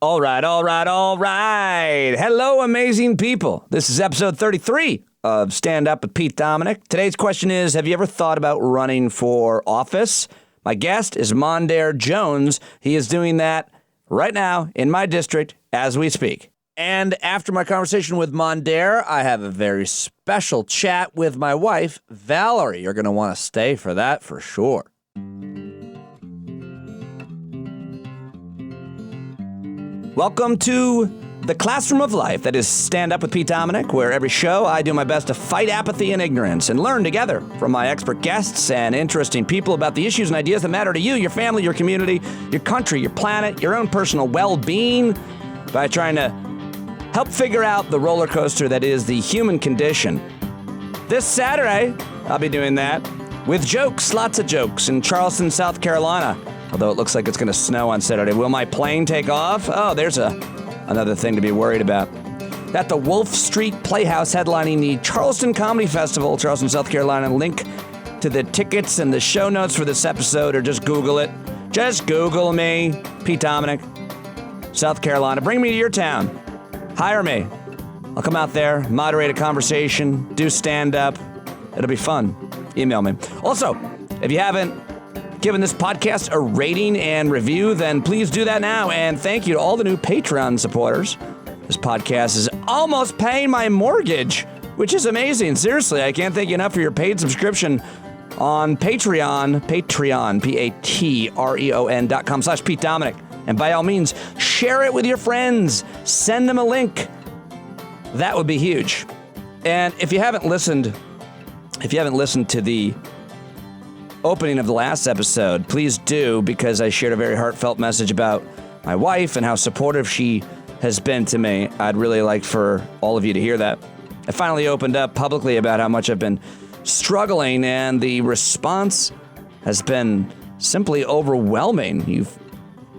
All right. Hello, amazing people. This is episode 33 of Stand Up with Pete Dominic. Today's question is, have you ever thought about running for office? My guest is Mondair Jones. He is doing that right now in my district as we speak. And after my conversation with Mondair, I have a very special chat with my wife, Valerie. You're going to want to stay for that for sure. Welcome to the classroom of life that is Stand Up with Pete Dominic, where every show I do my best to fight apathy and ignorance and learn together from my expert guests and interesting people about the issues and ideas that matter to you, your family, your community, your country, your planet, your own personal well-being, by trying to help figure out the roller coaster that is the human condition. This Saturday, I'll be doing that with jokes, lots of jokes in Charleston, South Carolina. Although it looks like it's going to snow on Saturday. Will my plane take off? Oh, there's another thing to be worried about. At the Wolf Street Playhouse headlining the Charleston Comedy Festival, Charleston, South Carolina. Link to the tickets and the show notes for this episode, or just Google it. Just Google me, Pete Dominic, South Carolina. Bring me to your town. Hire me. I'll come out there, moderate a conversation, do stand-up. It'll be fun. Email me. Also, if you haven't given this podcast a rating and review, then please do that now. And thank you to all the new Patreon supporters. This podcast is almost paying my mortgage, which is amazing. Seriously, I can't thank you enough for your paid subscription on Patreon, patreon.com/Pete Dominic. And by all means, share it with your friends. Send them a link. That would be huge. And if you haven't listened to the opening of the last episode, please do, because I shared a very heartfelt message about my wife and how supportive she has been to me. I'd really like for all of you to hear that. I finally opened up publicly about how much I've been struggling, and the response has been simply overwhelming. You've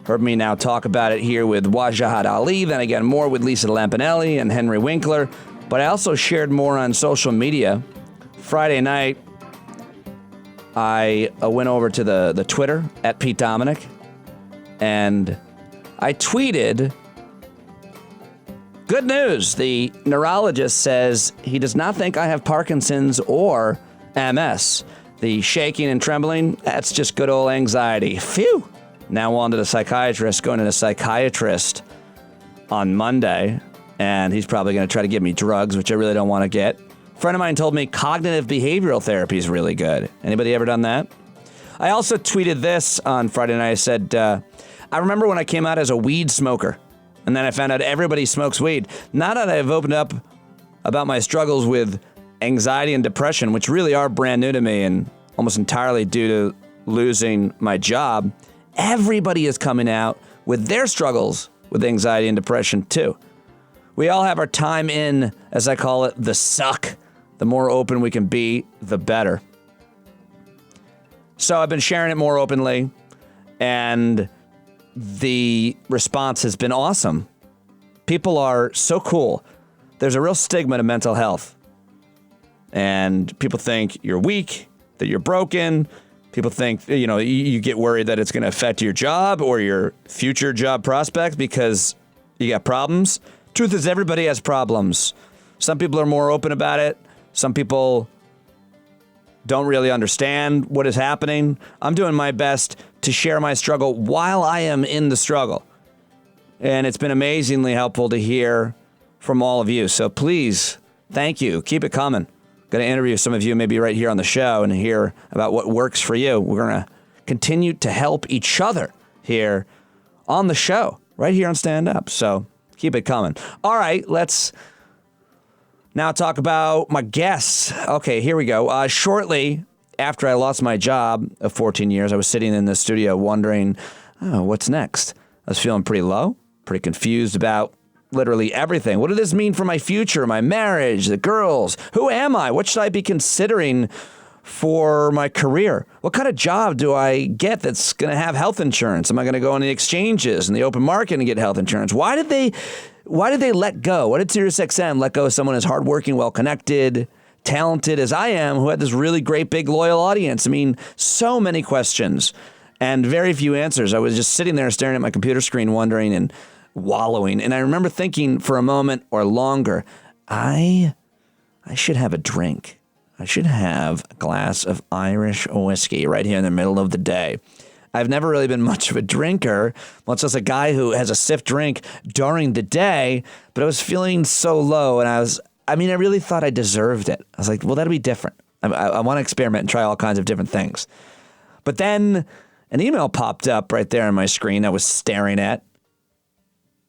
heard me now talk about it here with Wajahat Ali, then again more with Lisa Lampanelli and Henry Winkler, but I also shared more on social media. Friday night, I went over to the Twitter at Pete Dominic, and I tweeted, good news. The neurologist says he does not think I have Parkinson's or MS. The shaking and trembling, that's just good old anxiety. Phew. Now on to the psychiatrist, going to the psychiatrist on Monday, and he's probably going to try to give me drugs, which I really don't want to get. A friend of mine told me cognitive behavioral therapy is really good. Anybody ever done that? I also tweeted this on Friday night. I said, I remember when I came out as a weed smoker, and then I found out everybody smokes weed. Now that I've opened up about my struggles with anxiety and depression, which really are brand new to me and almost entirely due to losing my job, everybody is coming out with their struggles with anxiety and depression too. We all have our time in, as I call it, the suck. The more open we can be, the better. So I've been sharing it more openly, and the response has been awesome. People are so cool. There's a real stigma to mental health. And people think you're weak, that you're broken. People think, you get worried that it's going to affect your job or your future job prospects because you got problems. Truth is, everybody has problems. Some people are more open about it. Some people don't really understand what is happening. I'm doing my best to share my struggle while I am in the struggle. And it's been amazingly helpful to hear from all of you. So please, thank you. Keep it coming. Going to interview some of you maybe right here on the show and hear about what works for you. We're going to continue to help each other here on the show, right here on Stand Up. So keep it coming. All right, let's now talk about my guests. Okay, here we go. Shortly after I lost my job of 14 years, I was sitting in the studio wondering, what's next? I was feeling pretty low, pretty confused about literally everything. What did this mean for my future, my marriage, the girls? Who am I? What should I be considering for my career? What kind of job do I get that's going to have health insurance? Am I going to go on the exchanges and the open market and get health insurance? Why did they let go? Why did SiriusXM let go of someone as hardworking, well-connected, talented as I am, who had this really great, big, loyal audience? I mean, so many questions and very few answers. I was just sitting there staring at my computer screen wondering, and wallowing. And I remember thinking for a moment or longer, I should have a drink. I should have a glass of Irish whiskey right here in the middle of the day. I've never really been much of a drinker, much less a guy who has a stiff drink during the day, but I was feeling so low, and I really thought I deserved it. I was like, well, that'll be different. I want to experiment and try all kinds of different things. But then an email popped up right there on my screen I was staring at,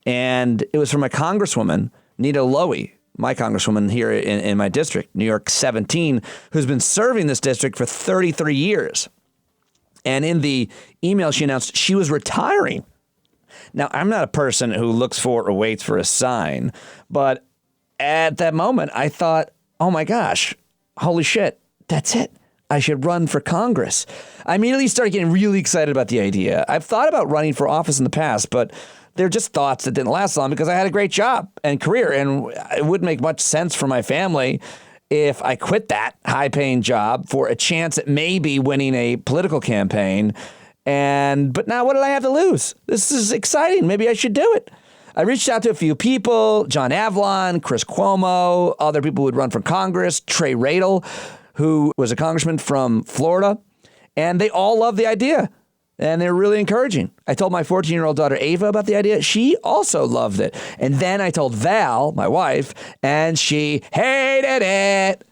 and it was from a congresswoman, Nita Lowey, my congresswoman here in my district, New York 17, who's been serving this district for 33 years. And in the email, she announced she was retiring. Now, I'm not a person who looks for or waits for a sign, but at that moment, I thought, oh my gosh, holy shit, that's it. I should run for Congress. I immediately started getting really excited about the idea. I've thought about running for office in the past, but they're just thoughts that didn't last long because I had a great job and career, and it wouldn't make much sense for my family if I quit that high-paying job for a chance at maybe winning a political campaign. But now what did I have to lose? This is exciting. Maybe I should do it. I reached out to a few people, John Avlon, Chris Cuomo, other people who would run for Congress, Trey Radel, who was a congressman from Florida, and they all loved the idea. And they're really encouraging. I told my 14-year-old daughter, Ava, about the idea. She also loved it. And then I told Val, my wife, and she hated it.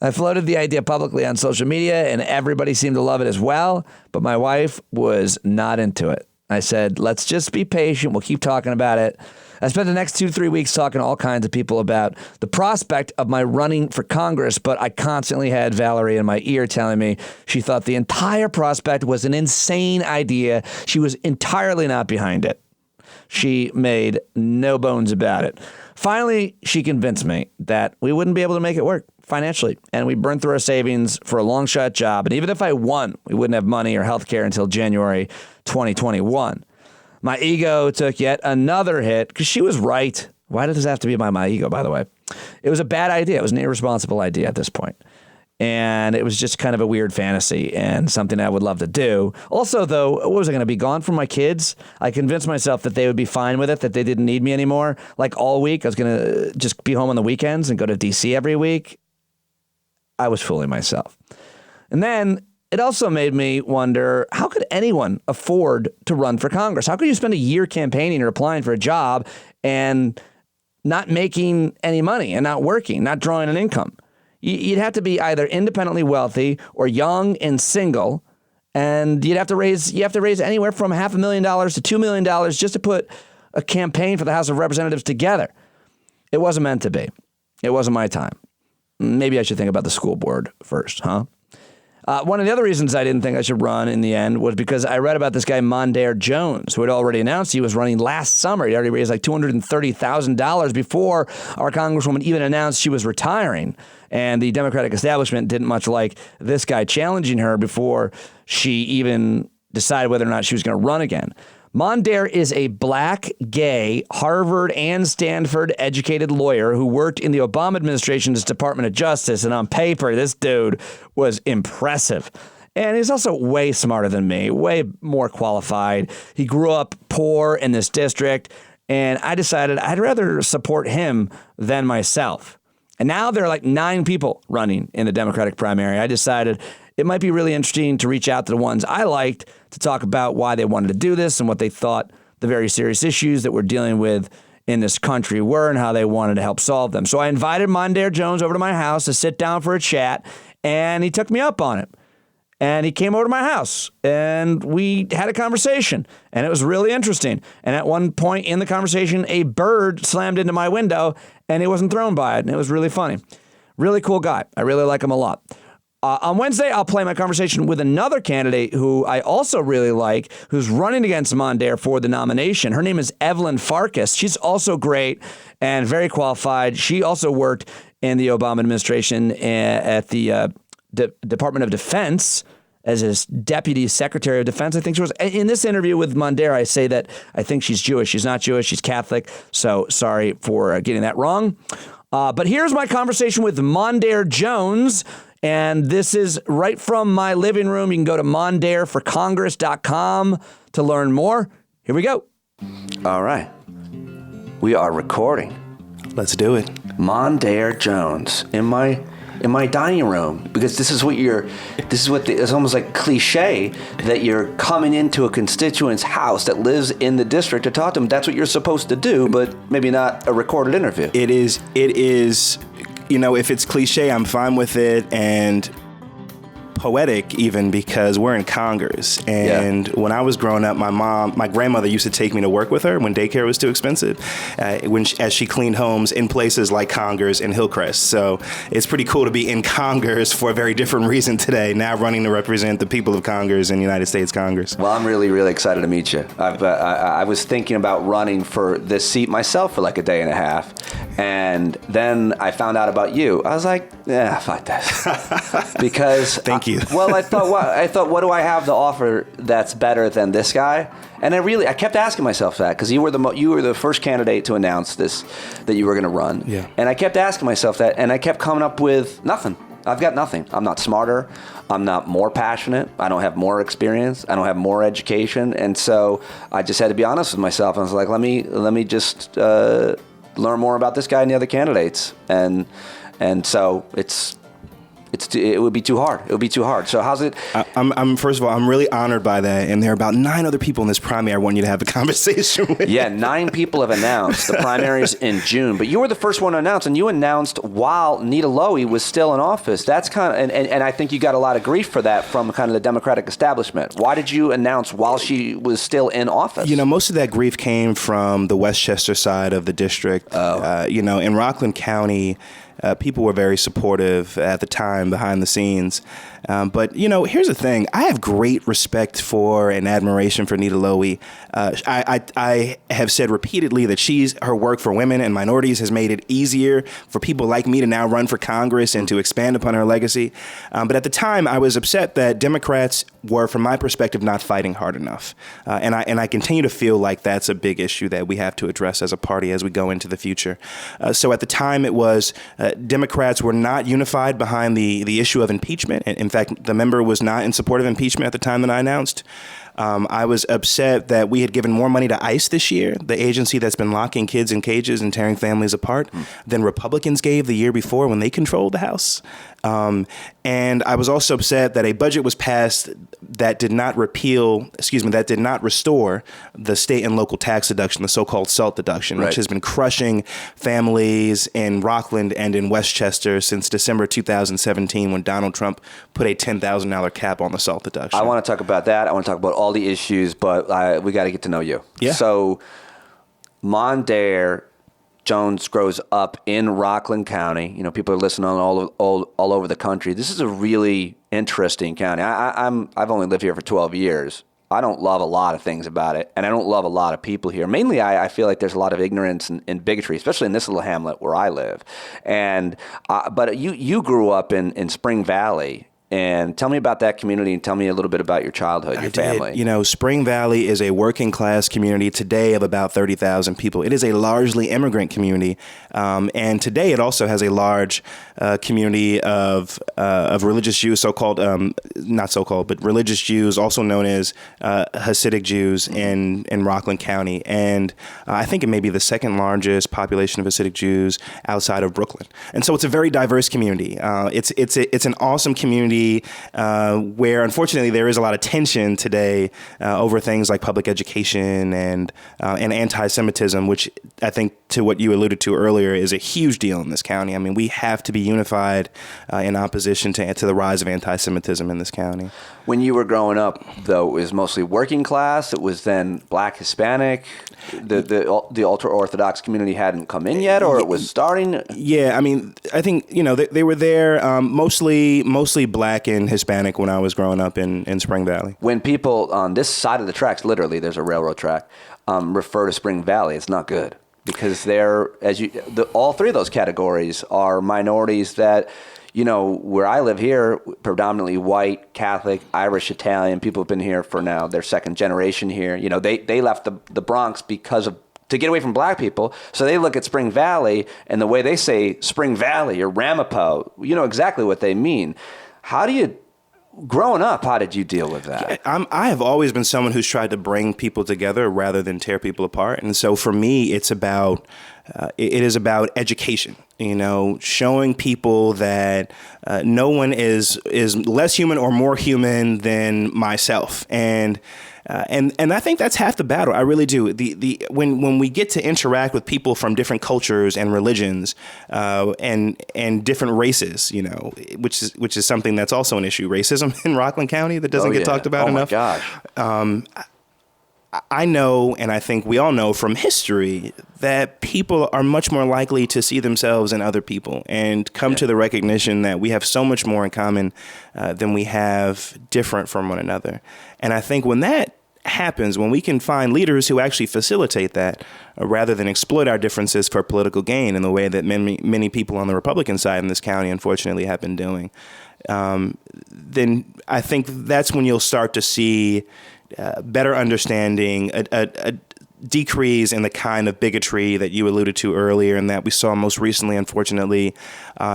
I floated the idea publicly on social media, and everybody seemed to love it as well. But my wife was not into it. I said, let's just be patient. We'll keep talking about it. I spent the next 2 to 3 weeks talking to all kinds of people about the prospect of my running for Congress, but I constantly had Valerie in my ear telling me she thought the entire prospect was an insane idea. She was entirely not behind it. She made no bones about it. Finally, she convinced me that we wouldn't be able to make it work financially, and we burned through our savings for a long shot job. And even if I won, we wouldn't have money or health care until January 2021. My ego took yet another hit because she was right. Why does this have to be about my ego, by the way? It was a bad idea. It was an irresponsible idea at this point. And it was just kind of a weird fantasy and something I would love to do. Also, though, what was I going to be gone from my kids? I convinced myself that they would be fine with it, that they didn't need me anymore. Like all week, I was going to just be home on the weekends and go to D.C. every week. I was fooling myself. And then it also made me wonder, how could anyone afford to run for Congress? How could you spend a year campaigning or applying for a job and not making any money and not working, not drawing an income? You'd have to be either independently wealthy or young and single, and you have to raise anywhere from $500,000 to $2 million just to put a campaign for the House of Representatives together. It wasn't meant to be. It wasn't my time. Maybe I should think about the school board first, huh? One of the other reasons I didn't think I should run in the end was because I read about this guy, Mondair Jones, who had already announced he was running last summer. He already raised like $230,000 before our congresswoman even announced she was retiring. And the Democratic establishment didn't much like this guy challenging her before she even decided whether or not she was going to run again. Mondair is a black, gay, Harvard and Stanford educated lawyer who worked in the Obama administration's Department of Justice. And on paper, this dude was impressive. And he's also way smarter than me, way more qualified. He grew up poor in this district, and I decided I'd rather support him than myself. And now there are like 9 people running in the Democratic primary. I decided it might be really interesting to reach out to the ones I liked to talk about why they wanted to do this and what they thought the very serious issues that we're dealing with in this country were and how they wanted to help solve them. So I invited Mondair Jones over to my house to sit down for a chat, and he took me up on it. And he came over to my house, and we had a conversation, and it was really interesting. And at one point in the conversation, a bird slammed into my window, and he wasn't thrown by it, and it was really funny. Really cool guy. I really like him a lot. On Wednesday, I'll play my conversation with another candidate who I also really like, who's running against Mondair for the nomination. Her name is Evelyn Farkas. She's also great and very qualified. She also worked in the Obama administration at the Department of Defense as his deputy secretary of defense. I think she was. In this interview with Mondair, I say that I think she's Jewish. She's not Jewish. She's Catholic. So sorry for getting that wrong. But here's my conversation with Mondair Jones. And this is right from my living room. You can go to mondairforcongress.com to learn more. Here we go. All right. We are recording. Let's do it. Mondair Jones in my dining room, because it's almost like cliche that you're coming into a constituent's house that lives in the district to talk to them. That's what you're supposed to do, but maybe not a recorded interview. It is, if it's cliche, I'm fine with it, and poetic even, because we're in Congress. And when I was growing up, my grandmother used to take me to work with her when daycare was too expensive, as she cleaned homes in places like Congress and Hillcrest. So it's pretty cool to be in Congress for a very different reason today, now running to represent the people of Congress in the United States Congress. Well, I'm really, really excited to meet you. I was thinking about running for this seat myself for like a day and a half. And then I found out about you. I was like, fuck this. Because Thank you. Well, I thought, what do I have to offer that's better than this guy? And I kept asking myself that, because you were the first candidate to announce this, that you were going to run. Yeah. And I kept asking myself that, and I kept coming up with nothing. I've got nothing. I'm not smarter. I'm not more passionate. I don't have more experience. I don't have more education. And so I just had to be honest with myself. I was like, let me just learn more about this guy and the other candidates. And so it would be too hard. It would be too hard. So how's it? I'm first of all, I'm really honored by that. And there are about 9 other people in this primary I want you to have a conversation with. Yeah, 9 people have announced. The primary's in June, but you were the first one to announce, and you announced while Nita Lowey was still in office. That's kind of, and I think you got a lot of grief for that from kind of the Democratic establishment. Why did you announce while she was still in office? Most of that grief came from the Westchester side of the district. In Rockland County, people were very supportive at the time behind the scenes. But here's the thing. I have great respect for and admiration for Nita Lowey. I have said repeatedly that her work for women and minorities has made it easier for people like me to now run for Congress and to expand upon her legacy. But at the time, I was upset that Democrats were, from my perspective, not fighting hard enough. And I continue to feel like that's a big issue that we have to address as a party as we go into the future. So at the time, it was Democrats were not unified behind the issue of impeachment. In fact, the member was not in support of impeachment at the time that I announced. I was upset that we had given more money to ICE this year, the agency that's been locking kids in cages and tearing families apart, than Republicans gave the year before when they controlled the House. And I was also upset that a budget was passed that did not restore the state and local tax deduction, the so-called SALT deduction, which has been crushing families in Rockland and in Westchester since December 2017, when Donald Trump put a $10,000 cap on the SALT deduction. I want to talk about that. I want to talk about all the issues, but we got to get to know you. Yeah. So Mondair Jones grows up in Rockland County. People are listening all over the country. This is a really interesting county. I've only lived here for 12 years. I don't love a lot of things about it, and I don't love a lot of people here. Mainly, I feel like there's a lot of ignorance and bigotry, especially in this little hamlet where I live. And but you grew up in Spring Valley. And tell me about that community, and tell me a little bit about your childhood, your family. Spring Valley is a working class community today of about 30,000 people. It is a largely immigrant community. And today it also has a large community of religious Jews, not so-called, but religious Jews, also known as Hasidic Jews in Rockland County. And I think it may be the second largest population of Hasidic Jews outside of Brooklyn. And so it's a very diverse community. It's an awesome community where, unfortunately, there is a lot of tension today over things like public education and anti-Semitism, which I think, to what you alluded to earlier, is a huge deal in this county. I mean, we have to be unified in opposition to the rise of anti-Semitism in this county. When you were growing up, though, it was mostly working class. It was then Black, Hispanic. The ultra-Orthodox community hadn't come in yet, or it was starting? Yeah, I mean, I think, they were there mostly Black and Hispanic when I was growing up in Spring Valley. When people on this side of the tracks, literally, there's a railroad track, refer to Spring Valley, it's not good. Because all 3 of those categories are minorities that, where I live here, predominantly white, Catholic, Irish, Italian. People have been here for now their second generation here. They left the Bronx to get away from Black people. So they look at Spring Valley, and the way they say Spring Valley or Ramapo, you know exactly what they mean. How do you growing up, how did you deal with that? I have always been someone who's tried to bring people together rather than tear people apart. And so for me, it is about education, showing people that no one is less human or more human than myself. And I think that's half the battle. I really do. When we get to interact with people from different cultures and religions, and different races, which is something that's also an issue. Racism in Rockland County that doesn't get talked about enough. Oh my gosh. I know, and I think we all know from history, that people are much more likely to see themselves in other people and come to the recognition that we have so much more in common than we have different from one another. And I think when that happens, when we can find leaders who actually facilitate that rather than exploit our differences for political gain in the way that many people on the Republican side in this county, unfortunately, have been doing, then I think that's when you'll start to see better understanding, a decrease in the kind of bigotry that you alluded to earlier and that we saw most recently, unfortunately,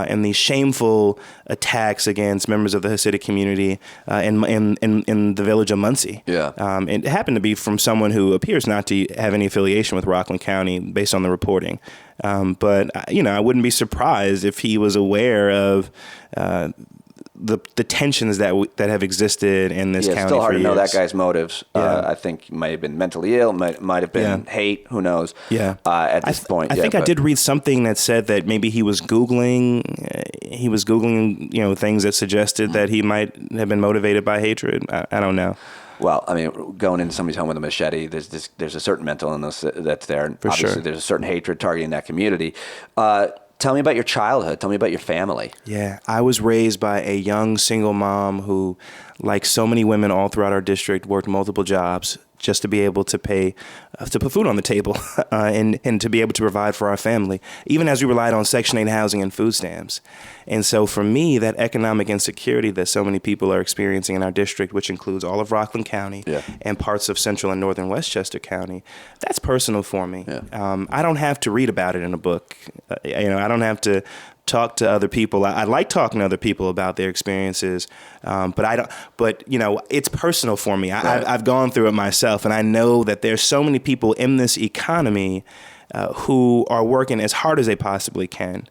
in these shameful attacks against members of the Hasidic community in the village of Muncie. Yeah. It happened to be from someone who appears not to have any affiliation with Rockland County based on the reporting. But I wouldn't be surprised if he was aware of the tensions that have existed in this county for years. It's still hard to know that guy's motives. I think he might have been mentally ill, might have been hate, who knows, at this point. I think I did read something that said that maybe he was Googling things that suggested that he might have been motivated by hatred. I don't know. Well, I mean, going into somebody's home with a machete, there's a certain mental illness that's there. And obviously, there's a certain hatred targeting that community. Tell me about your childhood. Tell me about your family. Yeah, I was raised by a young single mom who, like so many women all throughout our district, worked multiple jobs just to be able to to put food on the table and to be able to provide for our family, even as we relied on Section 8 housing and food stamps. And so for me, that economic insecurity that so many people are experiencing in our district, which includes all of Rockland County and parts of central and northern Westchester County, that's personal for me. Yeah. I don't have to read about it in a book. I don't have to talk to other people. I like talking to other people about their experiences, but I don't. But it's personal for me. I've gone through it myself, and I know that there's so many people in this economy who are working as hard as they possibly can,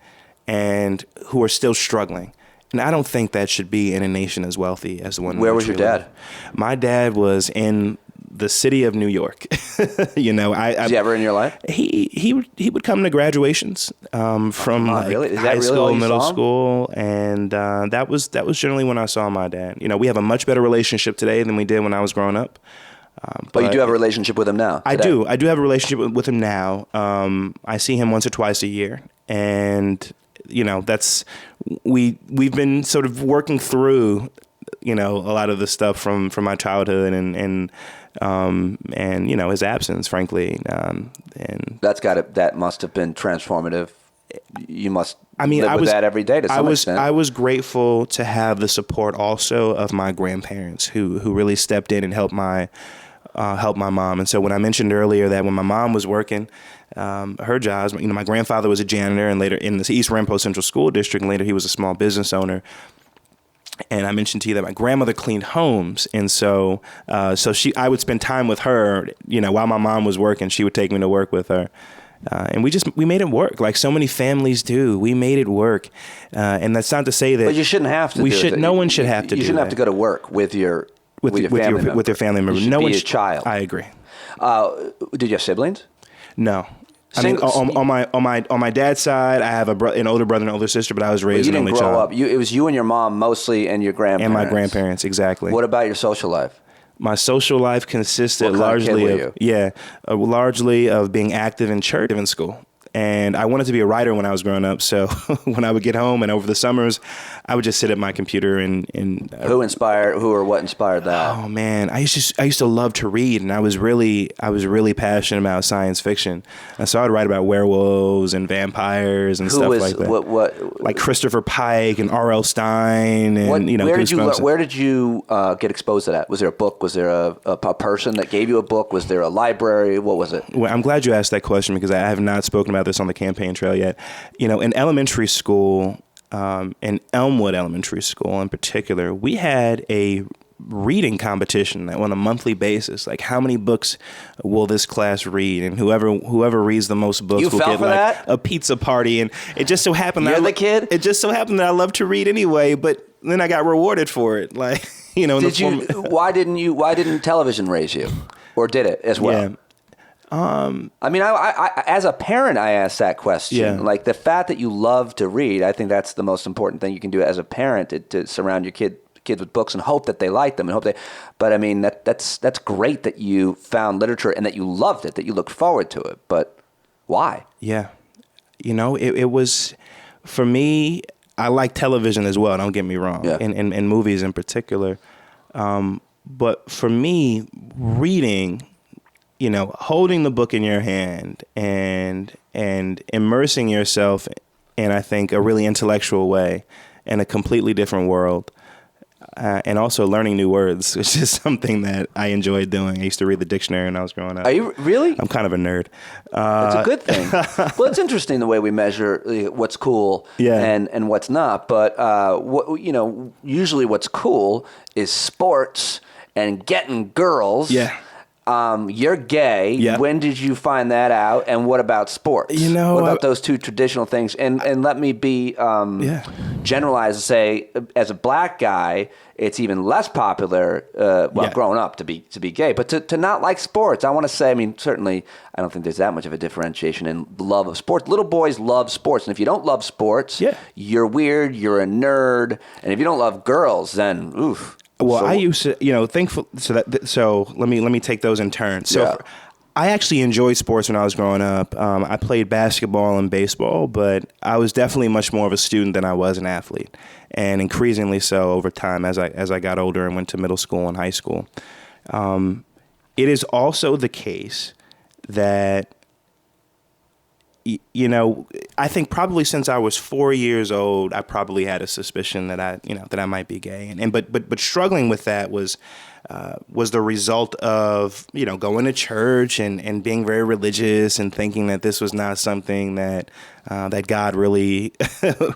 and who are still struggling. And I don't think that should be in a nation as wealthy as the one. Where was your dad? My dad was in the city of New York. Was he ever in your life? He would come to graduations from high school, middle school, and that was generally when I saw my dad. We have a much better relationship today than we did when I was growing up. But you do have a relationship with him now? Today. I do have a relationship with him now. I see him once or twice a year, and that's we've been sort of working through a lot of the stuff from my childhood and his absence, frankly. And that must have been transformative. You must live with that every day to some extent. I was grateful to have the support also of my grandparents who really stepped in and helped my mom. And so when I mentioned earlier that when my mom was working her jobs, my grandfather was a janitor and later in the East Ramapo Central School District, and later he was a small business owner. And I mentioned to you that my grandmother cleaned homes, and so I would spend time with her. While my mom was working, she would take me to work with her, and we made it work like so many families do. We made it work, and that's not to say that. But you shouldn't have to. No one should have to. You shouldn't have to go to work with your family member. No one. Be a child. I agree. Did you have siblings? No. On my dad's side, I have an older brother and an older sister, but I was raised an only child. You didn't grow up. It was you and your mom mostly, and your grandparents. And my grandparents, exactly. What about your social life? My social life consisted largely of being active in church, in school. And I wanted to be a writer when I was growing up. So when I would get home and over the summers, I would just sit at my computer and who or what inspired that? Oh man, I used to love to read, and I was really passionate about science fiction. And so I'd write about werewolves and vampires and stuff like that. What like Christopher Pike and R.L. Stein and where did you get exposed to that? Was there a book? Was there a person that gave you a book? Was there a library? What was it? Well, I'm glad you asked that question because I have not spoken about this on the campaign trail yet. In elementary school, in Elmwood Elementary School in particular, we had a reading competition on a monthly basis. Like, how many books will this class read? And whoever reads the most books will get like a pizza party. And it just so happened You're the kid? It just so happened that I love to read anyway, but then I got rewarded for it. Like, Why didn't television raise you? Or did it as well? Yeah. I mean, I as a parent, I asked that question. Yeah. Like, the fact that you love to read, I think that's the most important thing you can do as a parent, to surround your kids with books and hope that they like them but I mean, that's great that you found literature and that you loved it, that you looked forward to it. But why? Yeah. It was, for me, I like television as well, don't get me wrong, and movies in particular. But for me, reading, holding the book in your hand and immersing yourself in, I think, a really intellectual way in a completely different world, and also learning new words, which is something that I enjoyed doing. I used to read the dictionary when I was growing up. Are you really? I'm kind of a nerd. That's a good thing. Well, it's interesting the way we measure what's cool and what's not. But usually what's cool is sports and getting girls. Yeah. You're gay. Yeah. When did you find that out? And what about sports? What about those two traditional things? And let me be generalized and say, as a black guy, it's even less popular. Growing up to be gay, but to not like sports, I want to say. I mean, certainly, I don't think there's that much of a differentiation in love of sports. Little boys love sports, and if you don't love sports, you're weird. You're a nerd, and if you don't love girls, then oof. Well, I used to, thankful. So let me take those in turn. So I actually enjoyed sports when I was growing up. I played basketball and baseball, but I was definitely much more of a student than I was an athlete, and increasingly so over time as I got older and went to middle school and high school. It is also the case that, I think probably since I was 4 years old, I probably had a suspicion that I might be gay, but struggling with that was the result of going to church and being very religious and thinking that this was not something that God really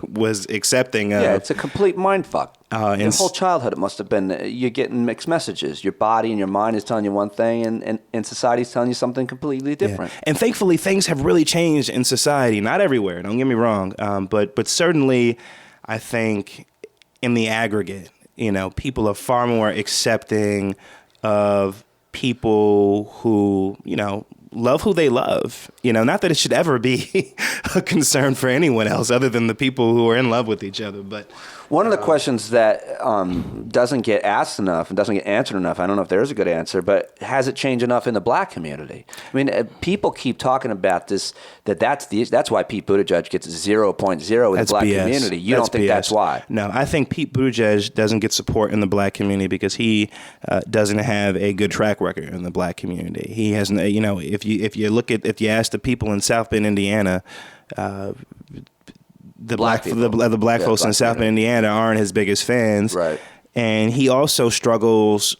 was accepting of. Yeah, it's a complete mind fuck. Your whole childhood, it must have been, you're getting mixed messages. Your body and your mind is telling you one thing, and society's telling you something completely different. Yeah. And thankfully, things have really changed in society. Not everywhere, don't get me wrong, but certainly, I think in the aggregate, people are far more accepting of people who, love who they love. Not that it should ever be a concern for anyone else other than the people who are in love with each other. But one of the questions that doesn't get asked enough and doesn't get answered enough, I don't know if there is a good answer, but has it changed enough in the black community? I mean, people keep talking about this, that's why Pete Buttigieg gets 0.0 in the black community. You don't think that's why? No, I think Pete Buttigieg doesn't get support in the black community because he doesn't have a good track record in the black community. He has, if you ask the people in South Bend, Indiana, the black folks in South Bend, Indiana aren't his biggest fans. Right. And he also struggles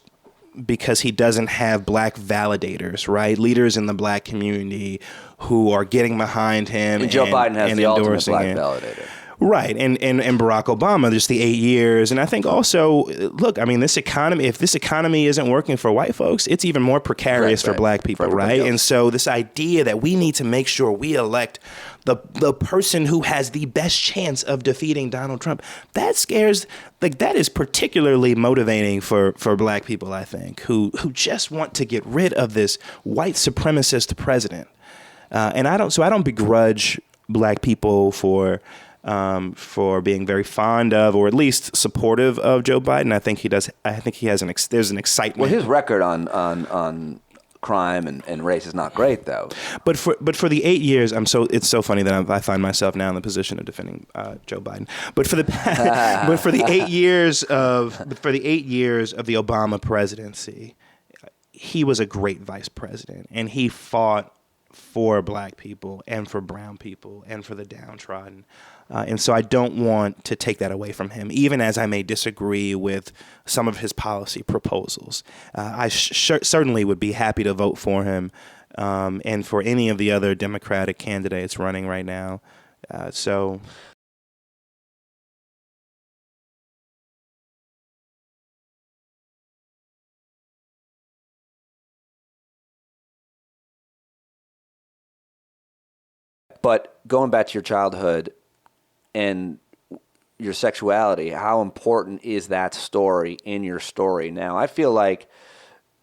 because he doesn't have black validators, right? Leaders in the black community who are getting behind him. And Joe Biden has the ultimate black validator. Right. And Barack Obama, just the 8 years. And I think also, look, I mean, if this economy isn't working for white folks, it's even more precarious for black people, right? And so this idea that we need to make sure we elect the person who has the best chance of defeating Donald Trump, that is particularly motivating for black people, I think, who just want to get rid of this white supremacist president. And I don't begrudge black people for being very fond of, or at least supportive of, Joe Biden. I think he does. I think he has there's an excitement. Well, his record on crime and race is not great, though. But for the 8 years, it's so funny that I find myself now in the position of defending Joe Biden. But for the 8 years of the Obama presidency, he was a great vice president, and he fought for black people and for brown people and for the downtrodden. And so I don't want to take that away from him, even as I may disagree with some of his policy proposals. I certainly would be happy to vote for him and for any of the other Democratic candidates running right now. So But going back to your childhood and your sexuality, how important is that story in your story now? I feel like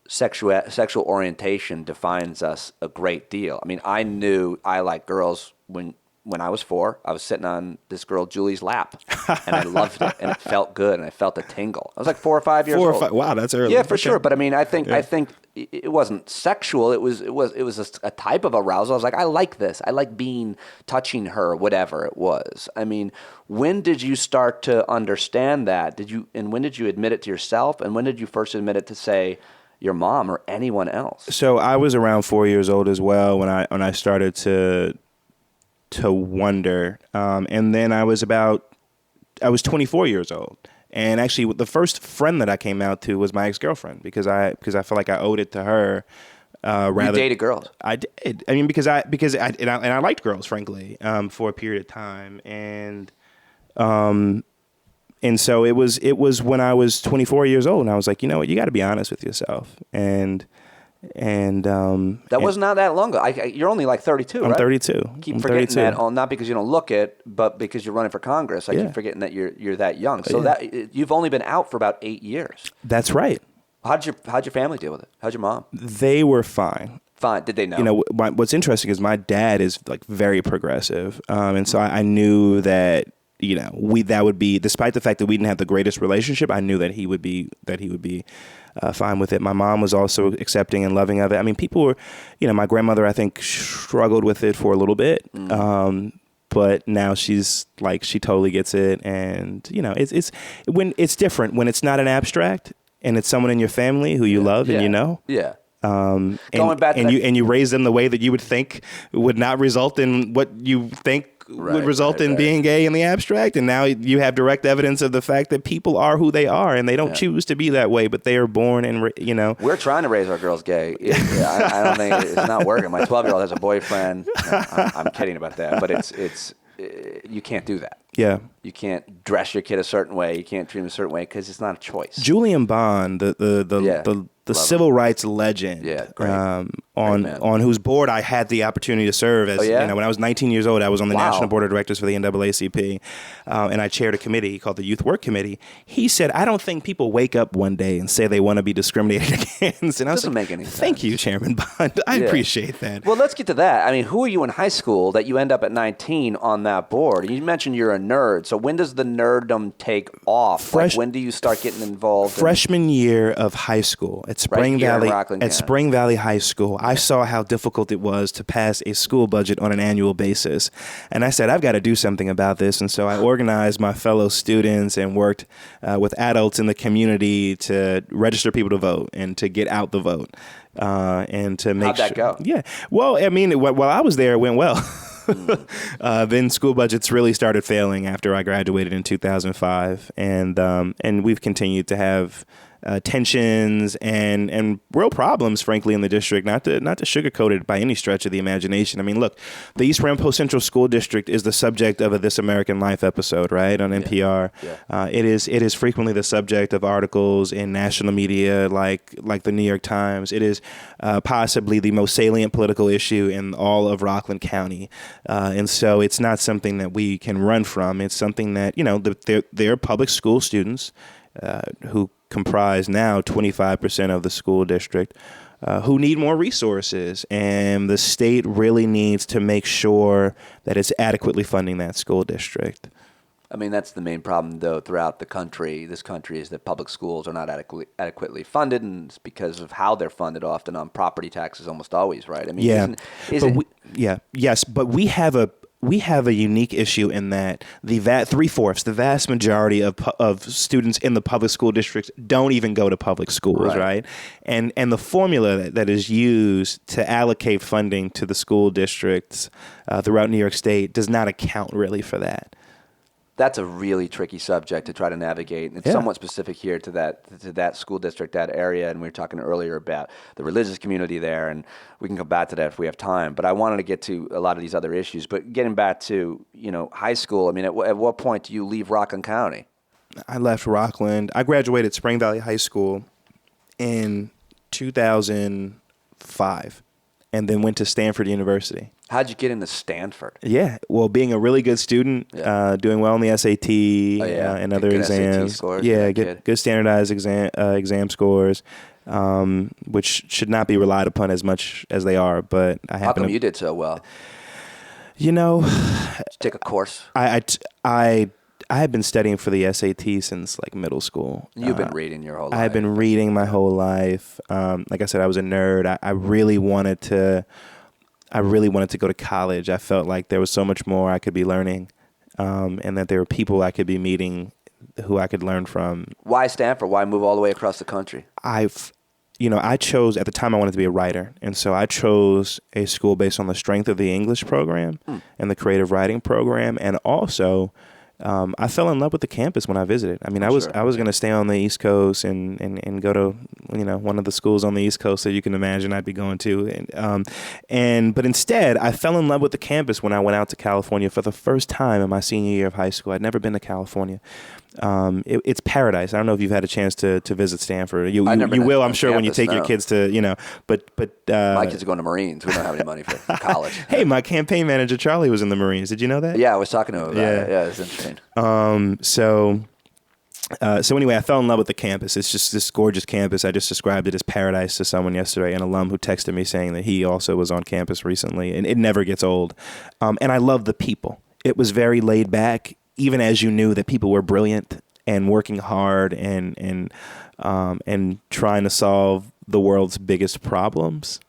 sexual orientation defines us a great deal. I mean, I knew I liked girls when I was 4. I was sitting on this girl Julie's lap, and I loved it, and it felt good, and I felt a tingle. I was like 4 or 5 years old. Wow, that's early. Yeah, for sure. But I mean, I think it wasn't sexual. It was a type of arousal. I was like, I like this. I like touching her, whatever it was. I mean, when did you start to understand that? And when did you admit it to yourself? And when did you first admit it to, say, your mom or anyone else? So I was around 4 years old as well when I started to wonder, and then I was 24 years old, and actually the first friend that I came out to was my ex-girlfriend because I felt like I owed it to her. You dated girls? I did. I mean, because I liked girls, frankly, for a period of time, and so it was when I was 24 years old, and I was like, you know what, you got to be honest with yourself, and that was not that long ago. You're only like 32, right? I'm 32. Keep forgetting 32. That, not because you don't look it, but because you're running for Congress. I keep forgetting that you're that young. So that you've only been out for about 8 years. That's right. How'd your family deal with it? How'd your mom? They were fine. Fine. Did they know? You know, what's interesting is my dad is like very progressive, and so I knew that. You know, that would be, despite the fact that we didn't have the greatest relationship, I knew that he would be fine with it. My mom was also accepting and loving of it. I mean, people were, you know, my grandmother, I think, struggled with it for a little bit. But now she's like, she totally gets it. And, you know, it's when it's different when it's not an abstract and it's someone in your family who you love and you know. Yeah. Going back and you raise them the way that you would think would not result in what you think would result in being gay in the abstract, and now you have direct evidence of the fact that people are who they are, and they don't choose to be that way, but they are born and you know. We're trying to raise our girls gay. I don't think it's not working. My 12-year-old has a boyfriend. I'm kidding about that, but it's you can't do that. Yeah. You can't dress your kid a certain way. You can't treat him a certain way because it's not a choice. Julian Bond, the civil rights legend, on whose board I had the opportunity to serve as, you know, when I was 19 years old, I was on the National Board of Directors for the NAACP, and I chaired a committee called the Youth Work Committee. He said, I don't think people wake up one day and say they want to be discriminated against. And I was doesn't like, make any sense. Thank you, Chairman Bond. I appreciate that. Well, let's get to that. I mean, who are you in high school that you end up at 19 on that board? You mentioned you're a nerd. So when does the nerddom take off? When do you start getting involved? Freshman year of high school at Spring Valley High School. I saw how difficult it was to pass a school budget on an annual basis. And I said, I've got to do something about this. And so I organized my fellow students and worked with adults in the community to register people to vote and to get out the vote. And to make How'd that go? Yeah. Well, I mean, while I was there, it went well. Then school budgets really started failing after I graduated in 2005, and we've continued to have tensions and real problems, frankly, in the district. Not to sugarcoat it by any stretch of the imagination. I mean, look, the East Ramapo Central School District is the subject of a This American Life episode, right, on NPR. Yeah. It is frequently the subject of articles in national media like the New York Times. It is possibly the most salient political issue in all of Rockland County, and so it's not something that we can run from. It's something that, you know, they're public school students who comprise now 25% of the school district, who need more resources, and the state really needs to make sure that it's adequately funding that school district. I mean, that's the main problem, though, throughout the country. This country is that public schools are not adequately funded, and it's because of how they're funded, often on property taxes, almost always, right? I mean, yes, but we have a unique issue in that the vast majority of students in the public school districts don't even go to public schools, right? And the formula that is used to allocate funding to the school districts throughout New York State does not account really for that. That's a really tricky subject to try to navigate. It's somewhat specific here to that school district, that area. And we were talking earlier about the religious community there, and we can come back to that if we have time. But I wanted to get to a lot of these other issues. But getting back to, you know, high school, I mean, at what point do you leave Rockland County? I left Rockland. I graduated Spring Valley High School in 2005. and then went to Stanford University. How'd you get into Stanford? Yeah, well, being a really good student, doing well on the SAT and other good exams. SAT scores, yeah, good standardized exam scores, which should not be relied upon as much as they are. But I happen How come you did so well? You know, did you take a course? I had been studying for the SAT since like middle school. You've been reading your whole life. I had been reading my whole life. Like I said, I was a nerd. I really wanted to go to college. I felt like there was so much more I could be learning, and that there were people I could be meeting who I could learn from. Why Stanford? Why move all the way across the country? I chose, at the time I wanted to be a writer. And so I chose a school based on the strength of the English program and the creative writing program. And also, I fell in love with the campus when I visited. I mean, I was going to stay on the East Coast and go to, one of the schools on the East Coast that you can imagine I'd be going to. But instead, I fell in love with the campus when I went out to California for the first time in my senior year of high school. I'd never been to California. It's paradise. I don't know if you've had a chance to visit Stanford. You will, I'm sure, when you take your kids to, but my kids are going to Marines. We don't have any money for college. Hey, my campaign manager, Charlie, was in the Marines. Did you know that? Yeah, I was talking to him about it. Yeah, it's interesting. So anyway, I fell in love with the campus. It's just this gorgeous campus. I just described it as paradise to someone yesterday, an alum who texted me saying that he also was on campus recently, and it never gets old. And I love the people. It was very laid back, even as you knew that people were brilliant and working hard and trying to solve the world's biggest problems.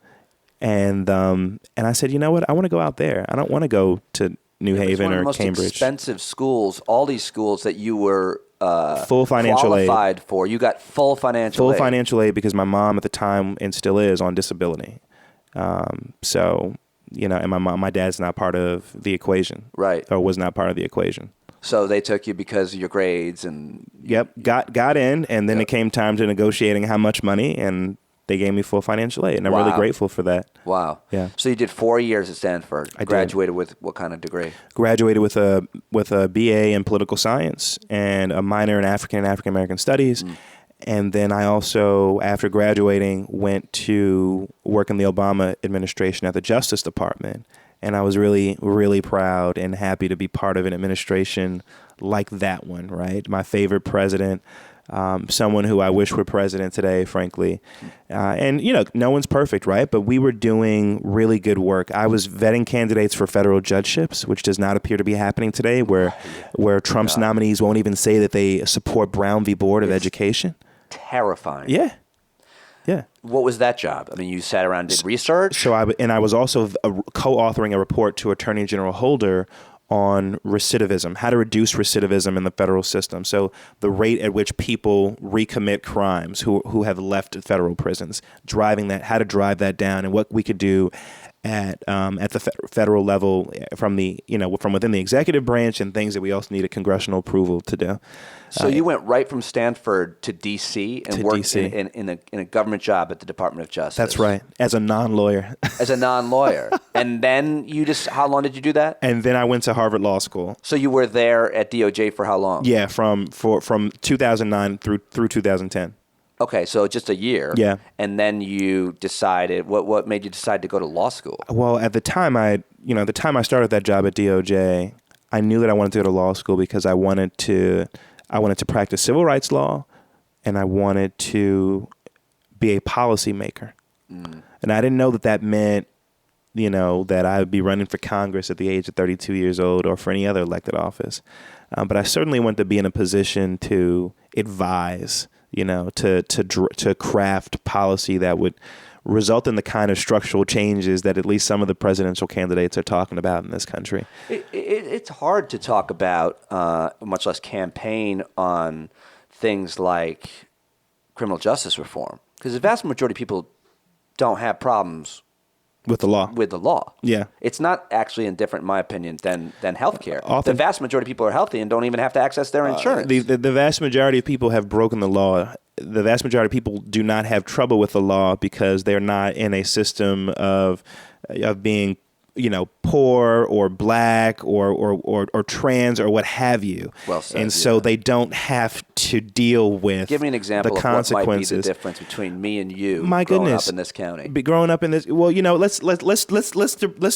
And I said, you know what? I want to go out there. I don't want to go to New Haven or Cambridge. Most expensive schools. All these schools that you were full financial qualified aid for. You got full financial aid. Full financial aid because my mom at the time, and still is, on disability. And my dad's not part of the equation, right? Or was not part of the equation. So they took you because of your grades and... Yep, got in, and then it came time to negotiating how much money, and they gave me full financial aid, and I'm really grateful for that. Wow. Yeah. So you did 4 years at Stanford. I graduated with what kind of degree? Graduated with a BA in political science and a minor in African and African American studies. And then I also, after graduating, went to work in the Obama administration at the Justice Department. And I was really, really proud and happy to be part of an administration like that one, right? My favorite president, someone who I wish were president today, frankly. And no one's perfect, right? But we were doing really good work. I was vetting candidates for federal judgeships, which does not appear to be happening today, where Trump's nominees won't even say that they support Brown v. Board of Education. Terrifying. Yeah. Yeah. What was that job? I mean, you sat around and did research? So I was also co-authoring a report to Attorney General Holder on recidivism, how to reduce recidivism in the federal system. So the rate at which people recommit crimes who have left federal prisons, how to drive that down, and what we could do at the federal level from within the executive branch, and things that we also needed congressional approval to do. So you went right from Stanford to D.C. and worked in a government job at the Department of Justice. That's right, as a non-lawyer. As a non-lawyer. And then how long did you do that? And then I went to Harvard Law School. So you were there at DOJ for how long? Yeah, from 2009 through 2010. Okay, so just a year. Yeah. And then you decided, what made you decide to go to law school? Well, at the time I started that job at DOJ, I knew that I wanted to go to law school because I wanted to practice civil rights law, and I wanted to be a policymaker. And I didn't know that meant, that I would be running for Congress at the age of 32 years old or for any other elected office. But I certainly wanted to be in a position to advise, to craft policy that would result in the kind of structural changes that at least some of the presidential candidates are talking about in this country. It's hard to talk about, much less campaign on things like criminal justice reform, because the vast majority of people don't have problems with the law. Yeah. It's not actually indifferent, in my opinion, than healthcare. Often, the vast majority of people are healthy and don't even have to access their insurance. The vast majority of people have broken the law. The vast majority of people do not have trouble with the law because they're not in a system of being poor or black or trans or what have you. Well said, and so they don't have to deal with Give me an example the of what might be consequences. the difference between me and you My growing goodness. up in this county. Growing up in this, well, let's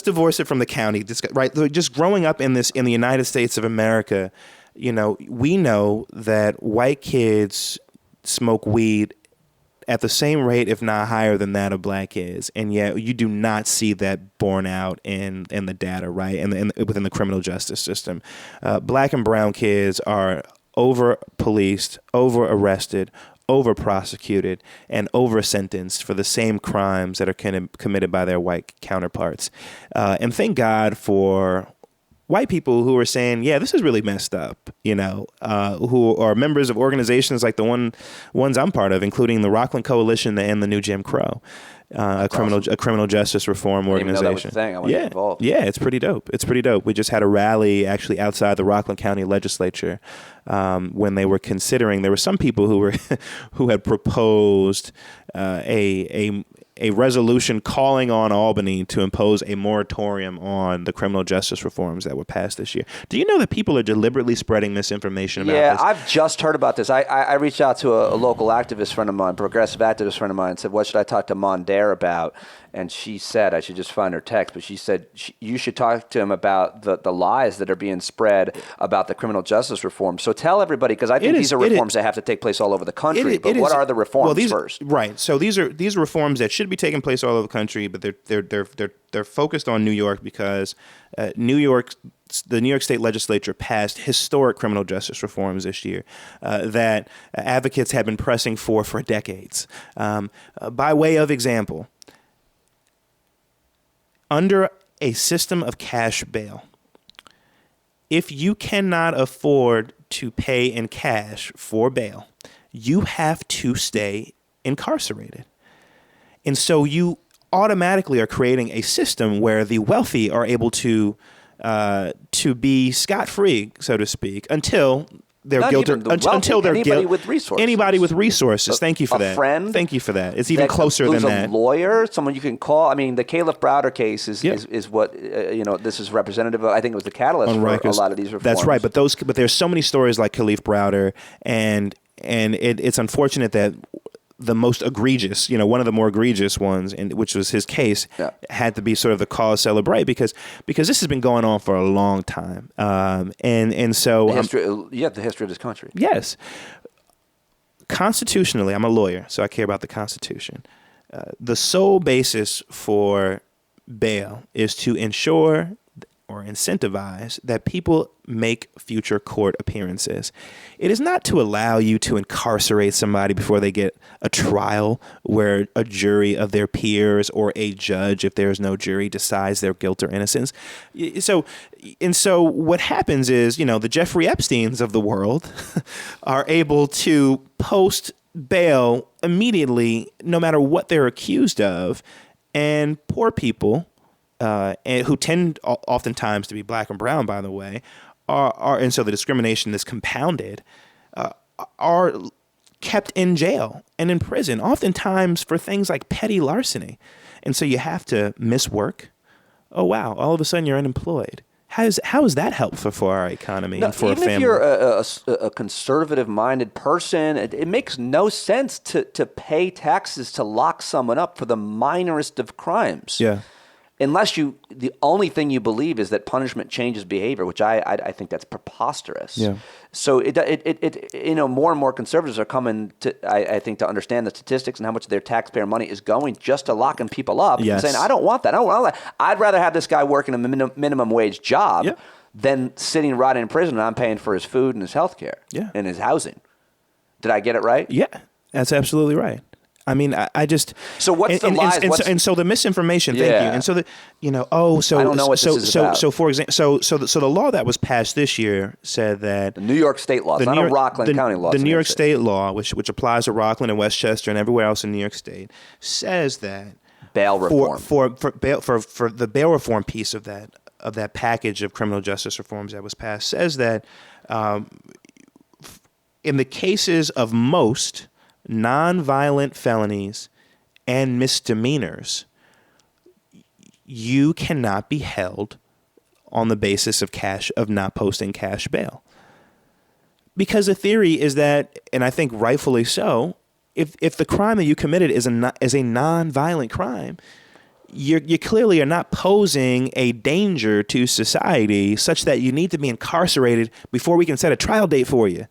divorce it from the county. Right, just growing up in the United States of America, we know that white kids smoke weed at the same rate, if not higher than that of black kids, and yet you do not see that borne out in the data, right? And within the criminal justice system, black and brown kids are over policed, over arrested, over prosecuted, and over sentenced for the same crimes that are committed by their white counterparts. And thank God for white people who are saying, yeah, this is really messed up, who are members of organizations like the ones I'm part of, including the Rockland Coalition and the New Jim Crow, a criminal justice reform organization. That was the thing. I want to get involved. Yeah, it's pretty dope. We just had a rally actually outside the Rockland County Legislature when they were considering. There were some people who had proposed a resolution calling on Albany to impose a moratorium on the criminal justice reforms that were passed this year. Do you know that people are deliberately spreading misinformation about this? Yeah, I've just heard about this. I reached out to a local activist friend of mine, progressive activist friend of mine, and said, what should I talk to Mondair about? And she said, I should just find her text, but she said, you should talk to him about the lies that are being spread about the criminal justice reform. So tell everybody, because I think these are reforms that have to take place all over the country. But what are the reforms first? Right. So these are reforms that should be taking place all over the country, but they're focused on New York because the New York State Legislature passed historic criminal justice reforms this year that advocates have been pressing for decades. By way of example, under a system of cash bail, if you cannot afford to pay in cash for bail, you have to stay incarcerated. And so you automatically are creating a system where the wealthy are able to be scot-free, so to speak, until they're guilty. Until they're anybody with resources. Anybody with resources. Thank you for that. A friend. Thank you for that. It's even closer than that. A lawyer, someone you can call. I mean, the Caleb Browder case is what this is representative of. I think it was the catalyst for a lot of these reforms. That's right. But there's so many stories like Caleb Browder, and it's unfortunate that the most egregious, one of the more egregious ones, which was his case, had to be sort of the cause celebrate because this has been going on for a long time. And so the history of this country. Yes. Constitutionally, I'm a lawyer, so I care about the Constitution. The sole basis for bail is to ensure or incentivize that people make future court appearances. It is not to allow you to incarcerate somebody before they get a trial where a jury of their peers or a judge, if there is no jury, decides their guilt or innocence. So what happens is, the Jeffrey Epsteins of the world are able to post bail immediately, no matter what they're accused of, and poor people, who tend oftentimes to be black and brown, by the way, and so the discrimination is compounded, are kept in jail and in prison, oftentimes for things like petty larceny. And so you have to miss work. Oh, wow. All of a sudden you're unemployed. How is that helpful for our economy and for a family? Even if you're a conservative-minded person, it makes no sense to pay taxes to lock someone up for the minorest of crimes. Yeah. Unless the only thing you believe is that punishment changes behavior, which I think that's preposterous. Yeah. So more and more conservatives are coming to, I think, to understand the statistics and how much of their taxpayer money is going just to locking people up. Yes. And saying, I don't want that. I don't want that. I'd rather have this guy working a minimum wage job than sitting rotting in prison and I'm paying for his food and his health care and his housing. Did I get it right? Yeah, that's absolutely right. I mean, I just. So what's the lies? And so the misinformation. Thank you. And so I don't know what this is about. So for example, so the law that was passed this year said that the New York State law, not a Rockland County law. The New York State law, which applies to Rockland and Westchester and everywhere else in New York State, says that bail reform for the bail reform piece of that package of criminal justice reforms that was passed says that in the cases of most nonviolent felonies and misdemeanors, you cannot be held on the basis of not posting cash bail. Because the theory is that, and I think rightfully so, if the crime that you committed is a non-violent crime, you clearly are not posing a danger to society such that you need to be incarcerated before we can set a trial date for you.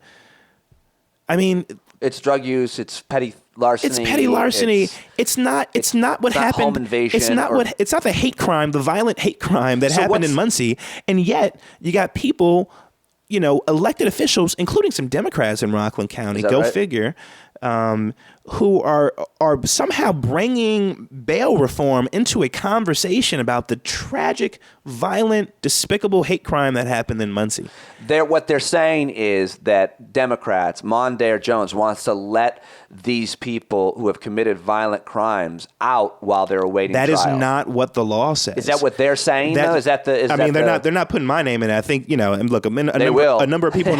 I mean, it's drug use. It's petty larceny. It's petty larceny. It's not what happened. Home invasion. It's not the hate crime, the violent hate crime that happened in Muncie. And yet you got people, elected officials, including some Democrats in Rockland County, go right? figure, who are somehow bringing bail reform into a conversation about the tragic, violent, despicable hate crime that happened in Muncie. What they're saying is that Democrats, Mondair Jones, wants to let these people who have committed violent crimes out while they're awaiting trial. That is not what the law says. Is that what they're saying, though? They're not putting my name in it. I think, and look, a number of people.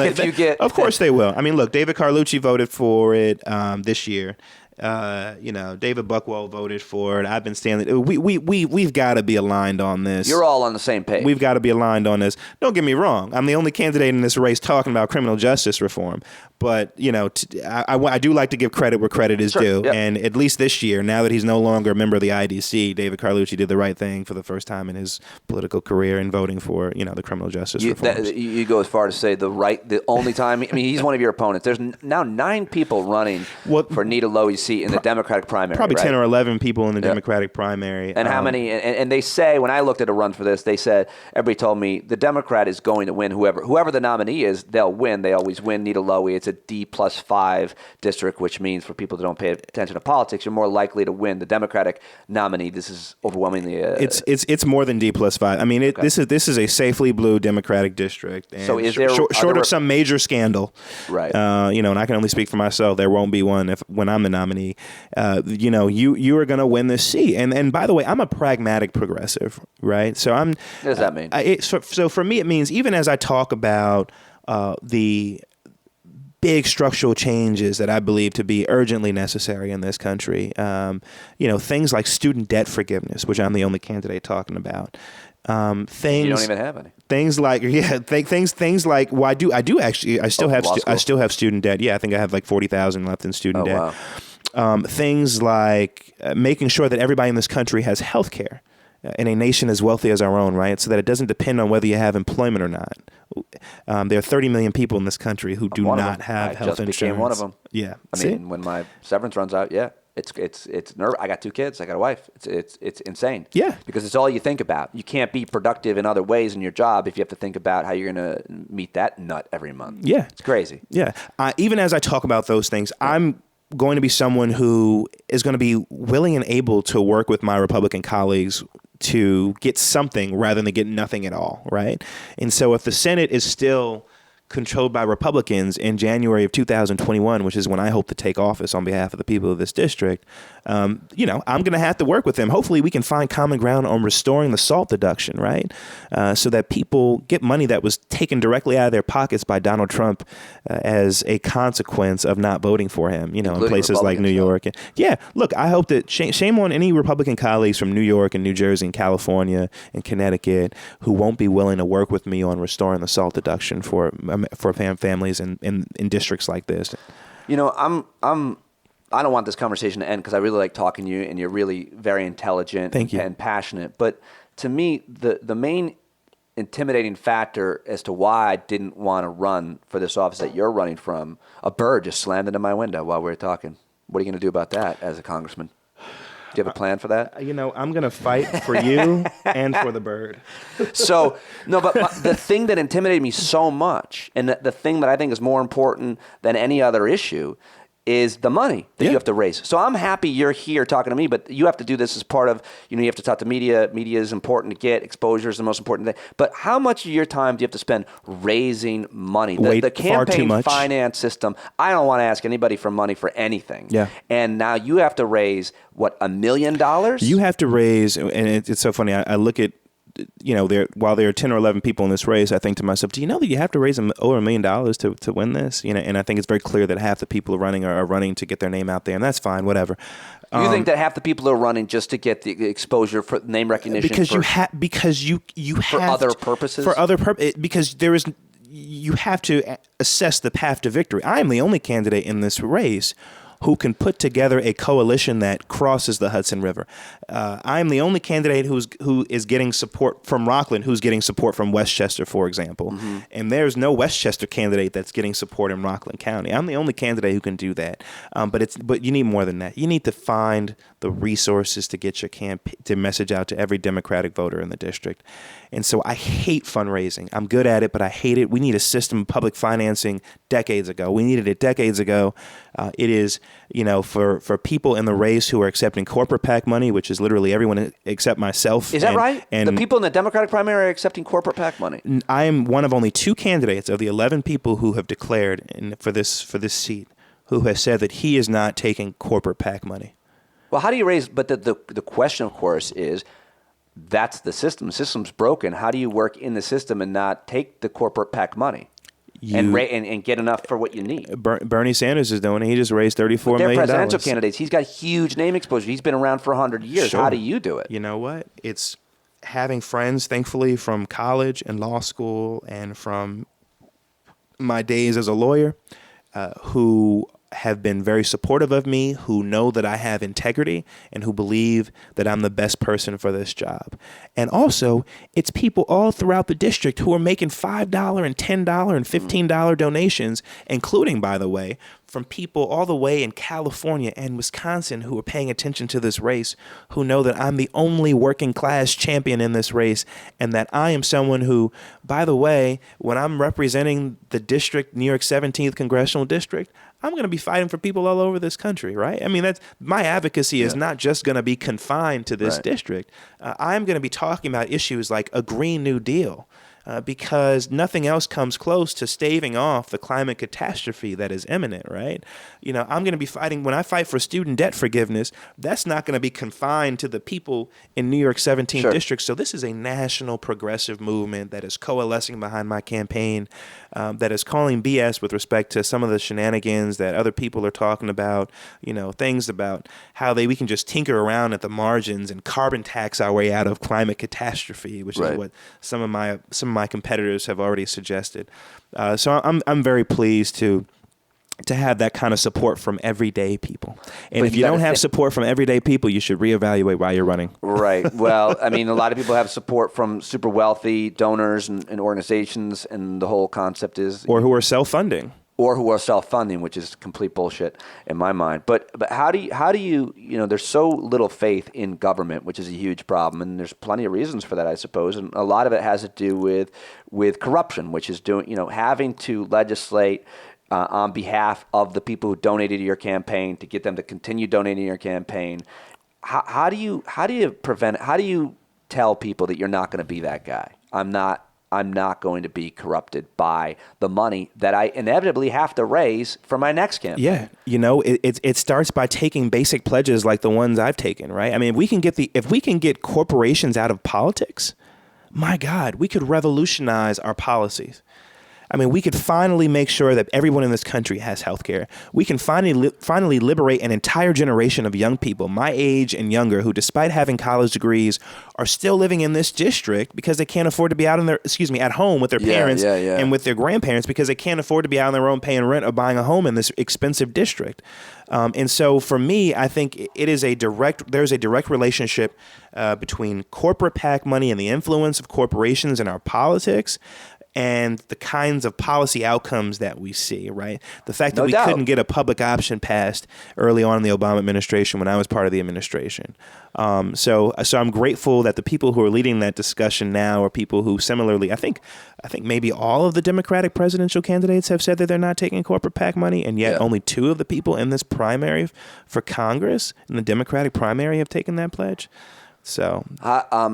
Of course they will. I mean, look, David Carlucci voted for it this year. David Buckwell voted for it. I've been standing. We've got to be aligned on this. You're all on the same page. We've got to be aligned on this. Don't get me wrong. I'm the only candidate in this race talking about criminal justice reform. But I do like to give credit where credit is due. Yep. And at least this year, now that he's no longer a member of the IDC, David Carlucci did the right thing for the first time in his political career in voting for the criminal justice reforms. You go as far to say the only time. I mean, he's one of your opponents. There's now 9 people running for Nita Lowey's seat in the Democratic primary. Probably right? 10 or 11 people in the Democratic primary. And how many? And they say, when I looked at a run for this, they said, everybody told me the Democrat is going to win. Whoever the nominee is, they'll win. They always win. Nita Lowey, it's a D+5 district, which means for people that don't pay attention to politics, you're more likely to win the Democratic nominee. This is overwhelmingly. It's more than D+5. I mean, this is a safely blue Democratic district. And so is there short of some major scandal, right? And I can only speak for myself. There won't be one when I'm the nominee. You are going to win this seat. And by the way, I'm a pragmatic progressive, right? So what does that mean? So for me, it means even as I talk about the big structural changes that I believe to be urgently necessary in this country, things like student debt forgiveness, which I'm the only candidate talking about. Things you don't even have any. Things like things like I still have student debt. Yeah, I think I have like $40,000 left in student debt. Wow. Things like making sure that everybody in this country has health care in a nation as wealthy as our own, right? So that it doesn't depend on whether you have employment or not. There are 30 million people in this country who do not have health insurance. I just became one of them. Yeah. I mean, when my severance runs out, it's nerve. I got 2 kids. I got a wife. It's insane. Yeah. Because it's all you think about. You can't be productive in other ways in your job if you have to think about how you're going to meet that nut every month. Yeah. It's crazy. Yeah. Even as I talk about those things, I'm going to be someone who is going to be willing and able to work with my Republican colleagues to get something rather than get nothing at all, right? And so if the Senate is still controlled by Republicans in January of 2021, which is when I hope to take office on behalf of the people of this district, I'm going to have to work with them. Hopefully we can find common ground on restoring the SALT deduction, right? So that people get money that was taken directly out of their pockets by Donald Trump as a consequence of not voting for him, in places like New York. And, look, I hope that shame on any Republican colleagues from New York and New Jersey and California and Connecticut who won't be willing to work with me on restoring the SALT deduction for families in districts like this. I don't want this conversation to end because I really like talking to you and you're really very intelligent and passionate. But to me, the main intimidating factor as to why I didn't want to run for this office that you're running from, a bird just slammed into my window while we were talking. What are you going to do about that as a congressman? Do you have a plan for that? I'm going to fight for you and for the bird. So, no, but the thing that intimidated me so much, and the thing that I think is more important than any other issue, is the money that you have to raise. So I'm happy you're here talking to me, but you have to do this as part of, you have to talk to media. Media is important to get. Exposure is the most important thing. But how much of your time do you have to spend raising money? The campaign finance system, I don't want to ask anybody for money for anything. Yeah. And now you have to raise, $1 million? You have to raise, and it's so funny, I look at while there are 10 or 11 people in this race, I think to myself, do you know that you have to raise over $1 million to win this? And I think it's very clear that half the people are running to get their name out there, and that's fine, whatever. You think that half the people are running just to get the exposure for name recognition? Because you for have other purposes? Because you have to assess the path to victory. I am the only candidate in this race who can put together a coalition that crosses the Hudson River. I'm the only candidate who is getting support from Rockland, who's getting support from Westchester, for example. Mm-hmm. And there's no Westchester candidate that's getting support in Rockland County. I'm the only candidate who can do that. But you need more than that. You need to find the resources to get your to message out to every Democratic voter in the district. And so I hate fundraising. I'm good at it, but I hate it. We need a system of public financing decades ago. We needed it decades ago. It is, for people in the race who are accepting corporate PAC money, which is literally everyone except myself. Is that right? And the people in the Democratic primary are accepting corporate PAC money? I am one of only 2 candidates of the 11 people who have declared for this seat who has said that he is not taking corporate PAC money. Well, how do you raise? But the question, of course, is that's the system. The system's broken. How do you work in the system and not take the corporate PAC money and get enough for what you need? Bernie Sanders is doing it. He just raised $34 million. They're presidential candidates. He's got huge name exposure. He's been around for 100 years. Sure. How do you do it? You know what? It's having friends, thankfully, from college and law school and from my days as a lawyer who have been very supportive of me, who know that I have integrity, and who believe that I'm the best person for this job. And also, it's people all throughout the district who are making $5 and $10 and $15 donations, including, by the way, from people all the way in California and Wisconsin who are paying attention to this race, who know that I'm the only working class champion in this race, and that I am someone who, by the way, when I'm representing the district, New York 17th Congressional District, I'm going to be fighting for people all over this country, right? I mean, that's my advocacy is not just going to be confined to this district. I'm going to be talking about issues like a Green New Deal, because nothing else comes close to staving off the climate catastrophe that is imminent, right? I'm going to be fighting, when I fight for student debt forgiveness, that's not going to be confined to the people in New York 17th District. So this is a national progressive movement that is coalescing behind my campaign, that is calling BS with respect to some of the shenanigans that other people are talking about, things about how we can just tinker around at the margins and carbon tax our way out of climate catastrophe, which is what some of my competitors have already suggested. So I'm very pleased to have that kind of support from everyday people. And if you don't have support from everyday people, you should reevaluate why you're running. Right. Well, I mean, a lot of people have support from super wealthy donors and organizations, and the whole concept is... Or who are self-funding. Or who are self-funding, which is complete bullshit in my mind. But how do you there's so little faith in government, which is a huge problem, and there's plenty of reasons for that, I suppose. And a lot of it has to do with corruption, which is having to legislate on behalf of the people who donated to your campaign to get them to continue donating to your campaign. How do you prevent? How do you tell people that you're not going to be that guy? I'm not going to be corrupted by the money that I inevitably have to raise for my next campaign. Yeah, it starts by taking basic pledges like the ones I've taken, right? I mean, if we can get corporations out of politics, my God, we could revolutionize our policies. I mean, we could finally make sure that everyone in this country has health care. We can finally liberate an entire generation of young people, my age and younger, who, despite having college degrees, are still living in this district because they can't afford to be at home with their parents and with their grandparents because they can't afford to be out on their own paying rent or buying a home in this expensive district. And so for me, I think there's a direct relationship between corporate PAC money and the influence of corporations in our politics and the kinds of policy outcomes that we see, right? The fact that we couldn't get a public option passed early on in the Obama administration when I was part of the administration. So I'm grateful that the people who are leading that discussion now are people who similarly, I think maybe all of the Democratic presidential candidates have said that they're not taking corporate PAC money, and yet only 2 of the people in this primary for Congress in the Democratic primary have taken that pledge. So how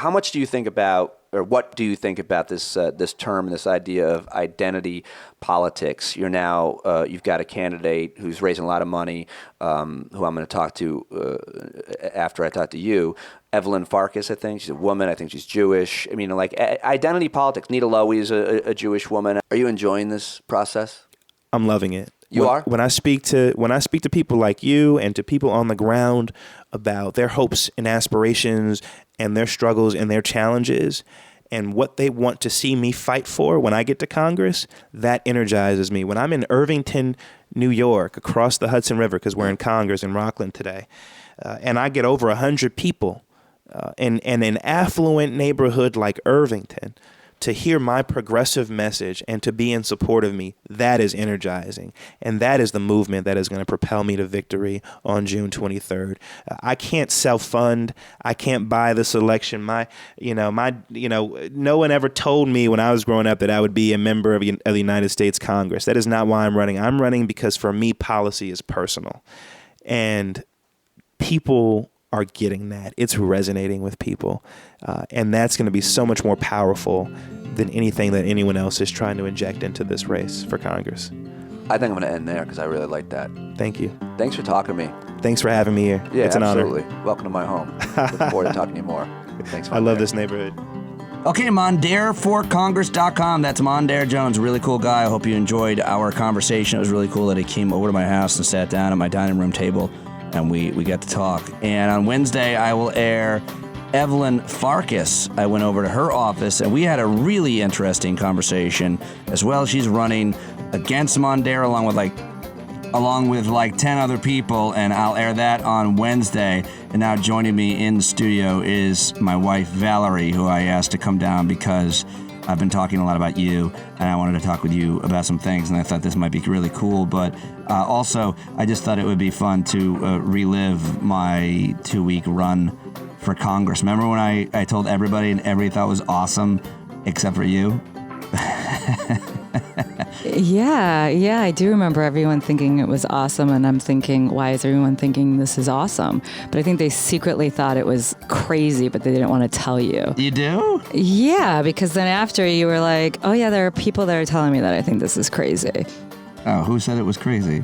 much do you think about or what do you think about this this term and this idea of identity politics? You're now you've got a candidate who's raising a lot of money, who I'm going to talk to after I talk to you. Evelyn Farkas, I think she's a woman. I think she's Jewish. I mean, like identity politics. Nita Lowey is a Jewish woman. Are you enjoying this process? I'm loving it. Are? When I speak to people like you and to people on the ground about their hopes and aspirations and their struggles and their challenges and what they want to see me fight for when I get to Congress, that energizes me. When I'm in Irvington, New York, across the Hudson River, because we're in Congress in Rockland today, and I get over 100 people in an affluent neighborhood like Irvington, to hear my progressive message and to be in support of me, that is energizing. And that is the movement that is going to propel me to victory on June 23rd. I can't self-fund. I can't buy this election. No one ever told me when I was growing up that I would be a member of the United States Congress. That is not why I'm running. I'm running because for me, policy is personal. And people are getting that. It's resonating with people. And that's going to be so much more powerful than anything that anyone else is trying to inject into this race for Congress. I think I'm going to end there because I really like that. Thank you. Thanks for talking to me. Thanks for having me here. Yeah, it's an absolutely. honor. Welcome to my home. Looking forward to talking to you more. Thanks, Mondair. I love this neighborhood. Okay, MondairForCongress.com. That's Mondair Jones, really cool guy. I hope you enjoyed our conversation. It was really cool that he came over to my house and sat down at my dining room table, and we got to talk. And on Wednesday, I will air Evelyn Farkas. I went over to her office, and we had a really interesting conversation. As well, she's running against Mondair along with like 10 other people, and I'll air that on Wednesday. And now joining me in the studio is my wife, Valerie, who I asked to come down because I've been talking a lot about you, and I wanted to talk with you about some things, and I thought this might be really cool. But also, I just thought it would be fun to relive my 2-week run for Congress. Remember when I told everybody and everybody thought it was awesome, except for you? Yeah, I do remember everyone thinking it was awesome, and I'm thinking, why is everyone thinking this is awesome? But I think they secretly thought it was crazy, but they didn't want to tell you. You do? Yeah, because then after you were like, oh yeah, there are people that are telling me that I think this is crazy. Oh, who said it was crazy?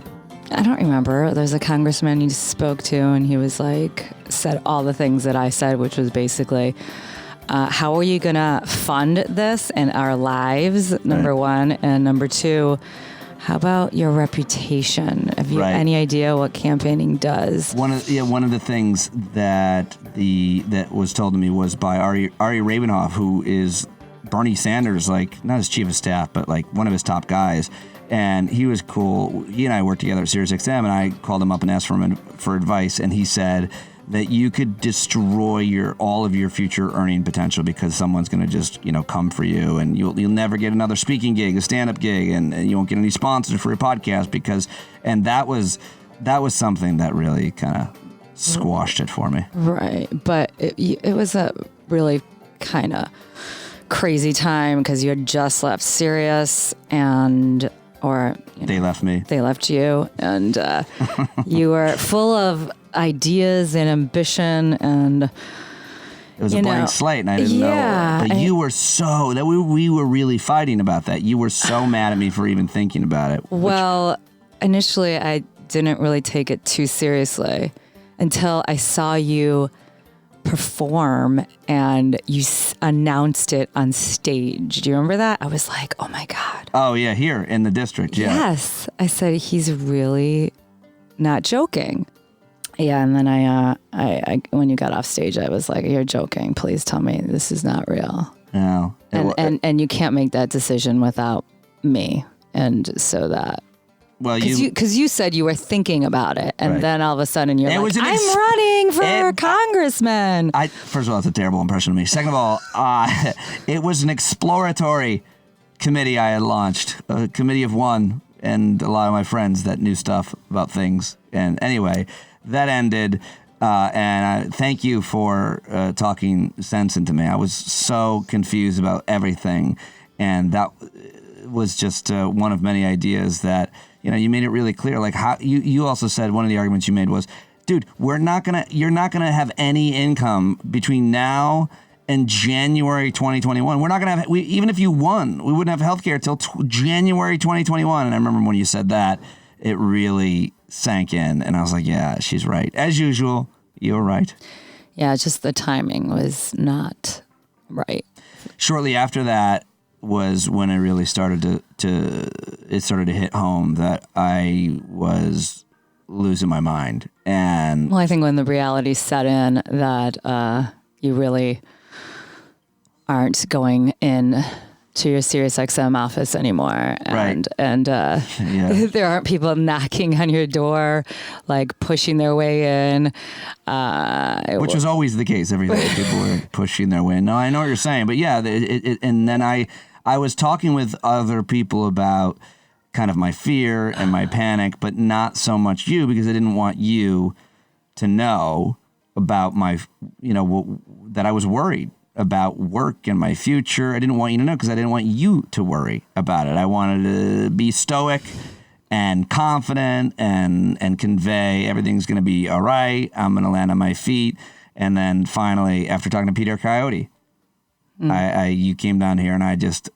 I don't remember. There's a congressman you spoke to, and he was like, said all the things that I said, which was basically, how are you going to fund this in our lives, number one? And number two, how about your reputation? Have you any idea what campaigning does? One of the things that was told to me was by Ari Rabinoff, who is Bernie Sanders, like not his chief of staff, but like one of his top guys. And he was cool. He and I worked together at SiriusXM, and I called him up and asked for advice, and he said that you could destroy all of your future earning potential because someone's going to just, come for you, and you'll never get another speaking gig, a stand-up gig, and you won't get any sponsors for your podcast and that was something that really kind of squashed it for me. Right, but it was a really kind of crazy time because you had just left Sirius they left me. They left you, and you were full of ideas and ambition, and it was a blank slate, and I didn't know. But you were we were really fighting about that. You were so mad at me for even thinking about it. Well, initially I didn't really take it too seriously until I saw you perform and you announced it on stage. Do you remember that? I was like, oh my God. Oh yeah, here in the district. Yeah. Yes. I said, he's really not joking. Yeah, and then I when you got off stage, I was like, you're joking. Please tell me this is not real. No. And you can't make that decision without me. And so that... Well, because you said you were thinking about it, and then all of a sudden you're like, I'm running for congressman. First of all, it's a terrible impression of me. Second of all, it was an exploratory committee I had launched, a committee of one, and a lot of my friends that knew stuff about things. And anyway, that ended, and thank you for talking sense into me. I was so confused about everything, and that was just one of many ideas that... you made it really clear. Like how you also said one of the arguments you made was, dude, you're not gonna have any income between now in January 2021. We're not going to have, even if you won, we wouldn't have healthcare till January 2021. And I remember when you said that, it really sank in. And I was like, yeah, she's right. As usual, you're right. Yeah, just the timing was not right. Shortly after that was when it really started to hit home that I was losing my mind. And well, I think when the reality set in that you really aren't going in to your SiriusXM office anymore, and there aren't people knocking on your door, like pushing their way in, which was always the case. Every day people were pushing their way in. No, I know what you're saying, but yeah, and then I was talking with other people about kind of my fear and my panic, but not so much you, because I didn't want you to know about my, that I was worried about work and my future. I didn't want you to know because I didn't want you to worry about it. I wanted to be stoic and confident and convey everything's going to be all right. I'm going to land on my feet. And then finally, after talking to Peter Coyote, you came down here and I just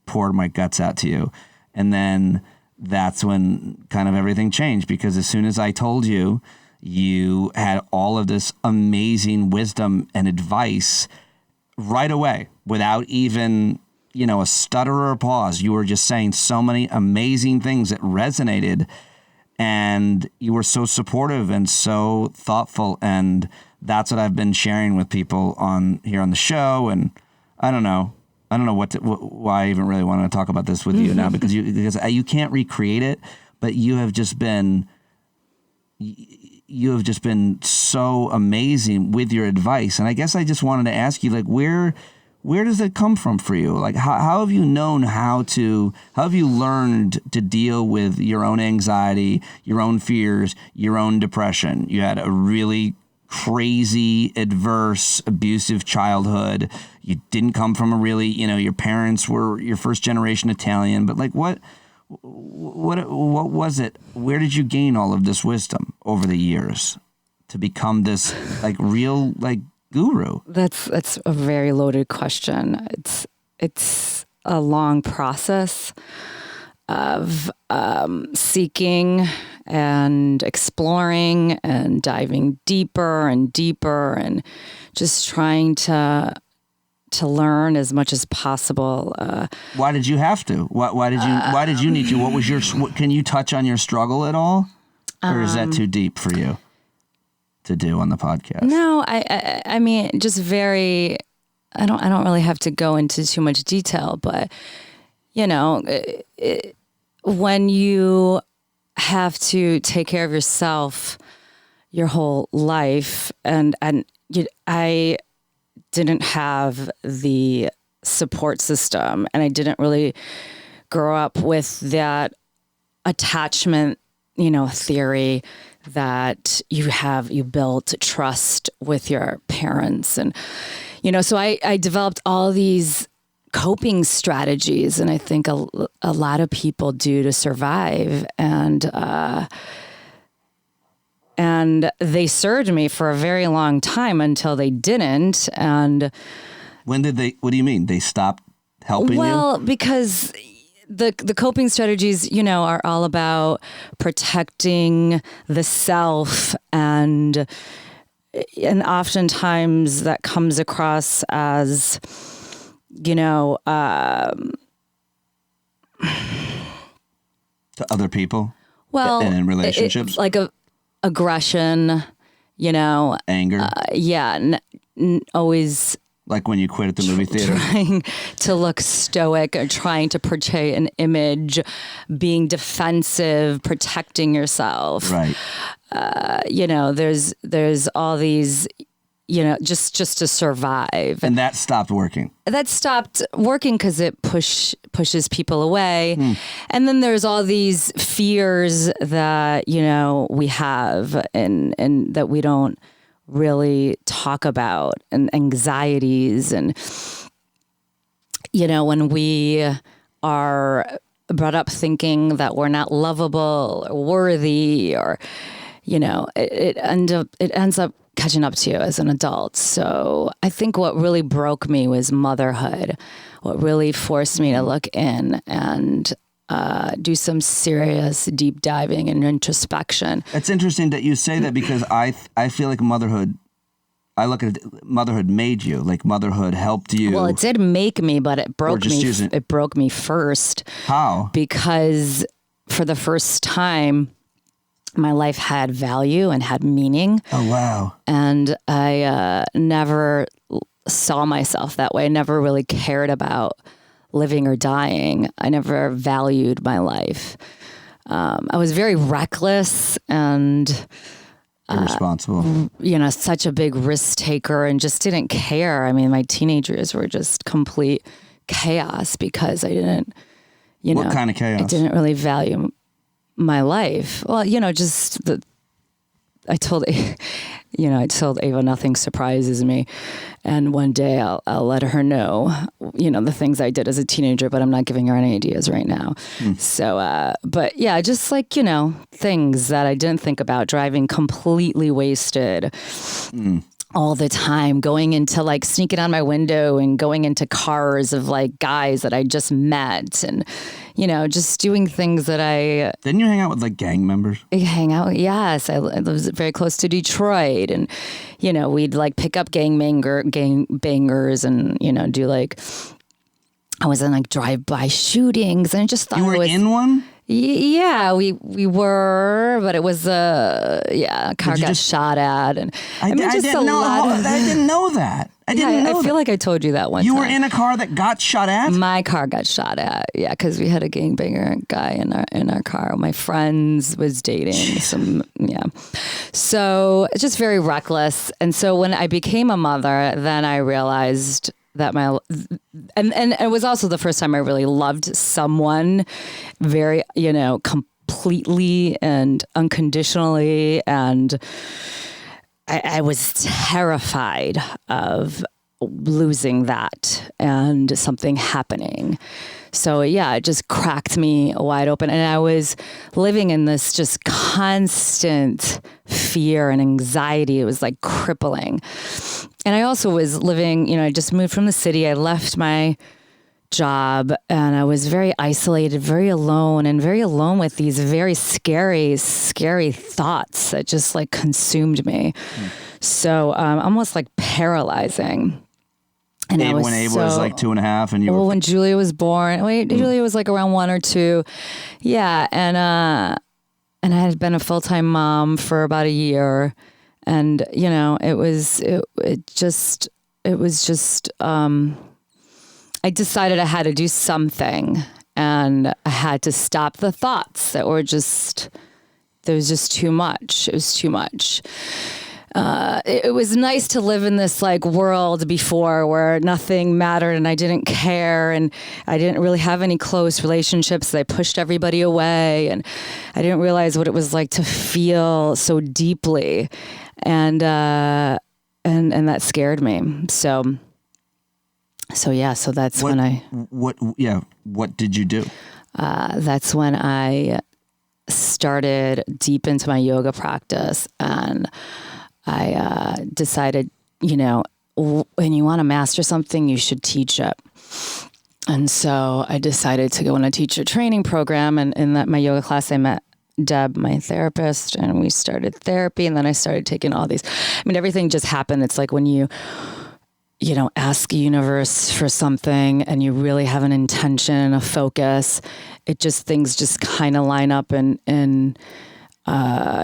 poured my guts out to you. And then that's when kind of everything changed, because as soon as I told you, you had all of this amazing wisdom and advice right away without even, a stutter or a pause. You were just saying so many amazing things that resonated, and you were so supportive and so thoughtful. And that's what I've been sharing with people here on the show. And I don't know why I even really want to talk about this with you now, because you can't recreate it, but you have just been so amazing with your advice. And I guess I just wanted to ask you, like, where does it come from for you? Like, how have you known how have you learned to deal with your own anxiety, your own fears, your own depression? You had a really crazy, adverse, abusive childhood. You didn't come from a really, your parents were your first generation Italian, but like what was it? Where did you gain all of this wisdom over the years to become this like real like guru? That's a very loaded question. It's a long process of seeking and exploring and diving deeper and deeper and just trying to learn as much as possible. Why did you have to? Why did you need to? What was can you touch on your struggle at all? Or is that too deep for you to do on the podcast? No, I mean, just very, I don't really have to go into too much detail, but when you have to take care of yourself your whole life, and I didn't have the support system, and I didn't really grow up with that attachment, theory that you built trust with your parents. And, so I developed all these coping strategies, and I think a lot of people do to survive. And they served me for a very long time until they didn't. And when did they? What do you mean? They stopped helping you? Well, because the coping strategies, are all about protecting the self, and oftentimes that comes across as, to other people. Well, and in relationships, like aggression, anger. Always. Like when you quit at the movie theater. Trying to look stoic or trying to portray an image, being defensive, protecting yourself. Right. There's all these, just to survive. And that stopped working. That stopped working because it pushes people away. And then there's all these fears that, we have and that we don't really talk about, and anxieties. And, when we are brought up thinking that we're not lovable or worthy, or, it ends up catching up to as an adult. So I think what really broke me was motherhood. What really forced me to look in and do some serious deep diving and introspection. It's interesting that you say that, because I feel like I look at it, motherhood made you. Like motherhood helped you. Well, it did make me, but it broke me. It broke me first. How? Because for the first time, my life had value and had meaning. Oh, wow. And I never saw myself that way. I never really cared about living or dying. I never valued my life. I was very reckless and irresponsible. Such a big risk taker, and just didn't care. I mean, my teenagers were just complete chaos because I didn't, What kind of chaos? I didn't really value my life. Well, I told Ava nothing surprises me, and one day I'll let her know, the things I did as a teenager, but I'm not giving her any ideas right now. So, but yeah, just like, things that I didn't think about, driving completely wasted. All the time, going into like sneaking on my window and going into cars of like guys that I just met, and just doing things that I Didn't you hang out with like gang members? hang out. Yes, I was very close to Detroit, and we'd like pick up gang bangers, and do like I was in like drive-by shootings, and I just thought you were in one. Yeah, we were, but it was a car got shot at, and I didn't know that. I feel like I told you that one time. You were in a car that got shot at? My car got shot at, yeah, because we had a gangbanger guy in our car. My friends was dating some, So it's just very reckless. And so when I became a mother, then I realized that and it was also the first time I really loved someone very, completely and unconditionally. And I was terrified of losing that and something happening. So yeah, it just cracked me wide open. And I was living in this just constant fear and anxiety. It was like crippling. And I also was living, I just moved from the city. I left my job, and I was very isolated, very alone with these very scary, scary thoughts that just like consumed me. So almost like paralyzing. And when Ava was like 2.5, and you were... when Julia was born, Julia was like around 1 or 2. Yeah. And I had been a full-time mom for about a year. And, it was just, I decided I had to do something, and I had to stop the thoughts that were there was just too much. It was too much. It was nice to live in this like world before where nothing mattered and I didn't care, and I didn't really have any close relationships. I pushed everybody away, and I didn't realize what it was like to feel so deeply, and that scared me. So that's when what did you do? That's when I started deep into my yoga practice, and I decided, when you want to master something, you should teach it. And so I decided to go on a teacher training program, and in my yoga class, I met Deb, my therapist, and we started therapy. And then I started taking all these, everything just happened. It's like when you ask the universe for something and you really have an intention, a focus, things just kind of line up, and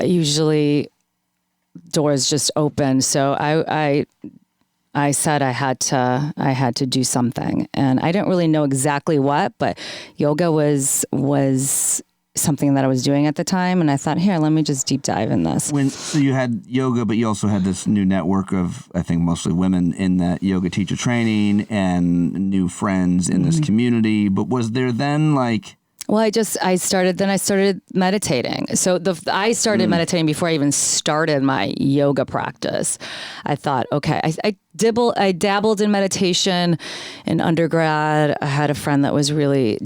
usually doors just open. So I said I had to do something, and I didn't really know exactly what, but yoga was something that I was doing at the time, and I thought, here, let me just deep dive in this. So you had yoga, but you also had this new network of, I think, mostly women in that yoga teacher training and new friends in this community. But was there then like... Well, I started meditating. So I started meditating before I even started my yoga practice. I thought, okay, I dabbled in meditation in undergrad. I had a friend that was really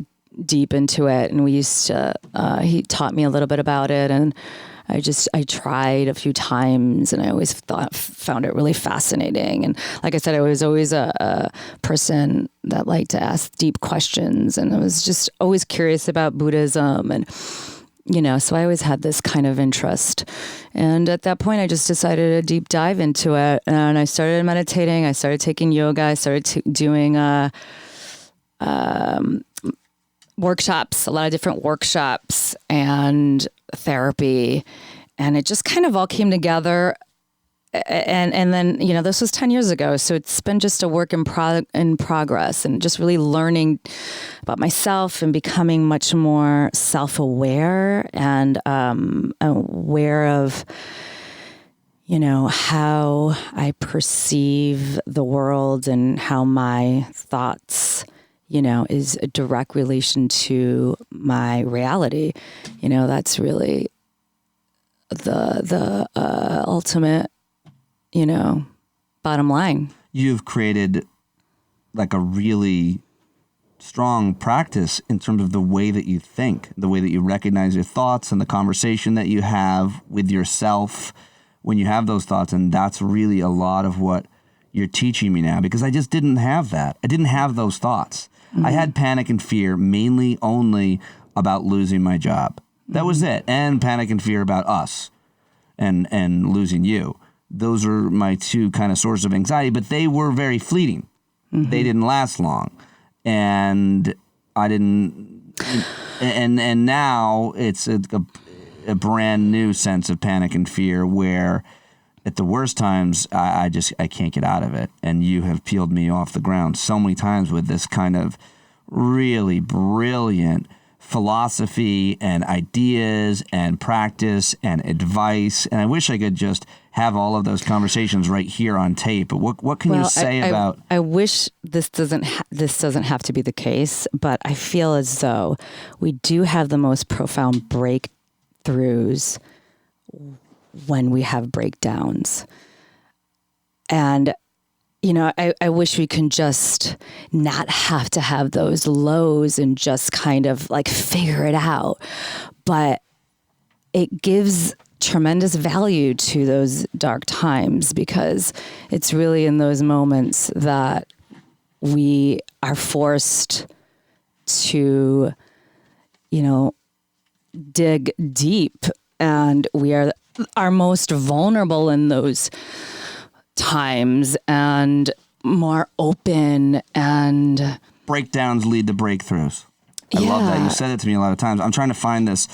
deep into it, and we used to, he taught me a little bit about it, and I tried a few times, and I always found it really fascinating. And like I said, I was always a person that liked to ask deep questions, and I was just always curious about Buddhism, and so I always had this kind of interest. And at that point, I just decided to deep dive into it, and I started meditating. I started taking yoga. I started doing workshops, a lot of different workshops and therapy. And it just kind of all came together. And then, this was 10 years ago. So it's been just a work in progress, and just really learning about myself and becoming much more self-aware and aware of, how I perceive the world and how my thoughts is a direct relation to my reality. That's really the ultimate, bottom line. You've created like a really strong practice in terms of the way that you think, the way that you recognize your thoughts, and the conversation that you have with yourself when you have those thoughts. And that's really a lot of what you're teaching me now, because I just didn't have that. I didn't have those thoughts. Mm-hmm. I had panic and fear mainly only about losing my job. That was it. And panic and fear about us and losing you. Those are my two kind of sources of anxiety, but they were very fleeting. Mm-hmm. They didn't last long. And I didn't, and now it's a brand new sense of panic and fear where at the worst times, I can't get out of it. And you have peeled me off the ground so many times with this kind of really brilliant philosophy and ideas and practice and advice. And I wish I could just have all of those conversations right here on tape. But what can you say about? I wish this doesn't have to be the case, but I feel as though we do have the most profound breakthroughs when we have breakdowns. And I wish we can just not have to have those lows and just kind of like figure it out. But it gives tremendous value to those dark times, because it's really in those moments that we are forced to, dig deep, and we are most vulnerable in those times and more open, and breakdowns lead to breakthroughs. I love that. You said it to me a lot of times. I'm trying to find this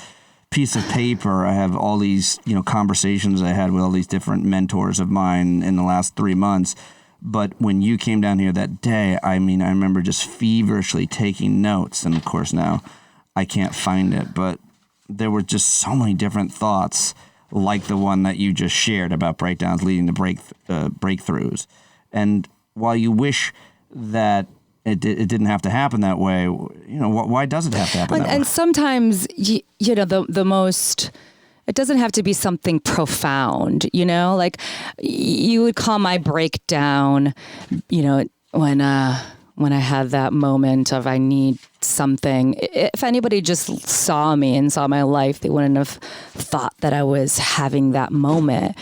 piece of paper. I have all these, conversations I had with all these different mentors of mine in the last 3 months. But when you came down here that day, I remember just feverishly taking notes. And of course now I can't find it, but there were just so many different thoughts like the one that you just shared about breakdowns leading to breakthroughs. And while you wish that it didn't have to happen that way, why does it have to happen that way? And sometimes, the most, it doesn't have to be something profound, like you would call my breakdown, when I had that moment of I need something. If anybody just saw me and saw my life, they wouldn't have thought that I was having that moment.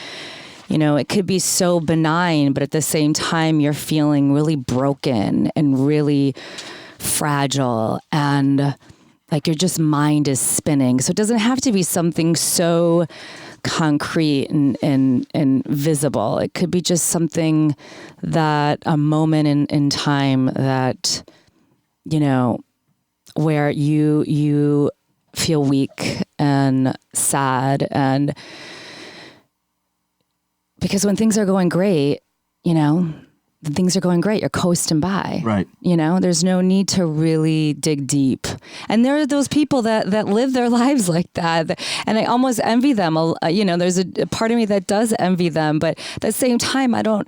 It could be so benign, but at the same time, you're feeling really broken and really fragile, and like your just mind is spinning. So it doesn't have to be something so concrete and visible. It could be just something that a moment in time that, where you feel weak and sad, and because when things are going great, things are going great, you're coasting by. Right. There's no need to really dig deep. And there are those people that live their lives like that. And I almost envy them. There's a part of me that does envy them. But at the same time, I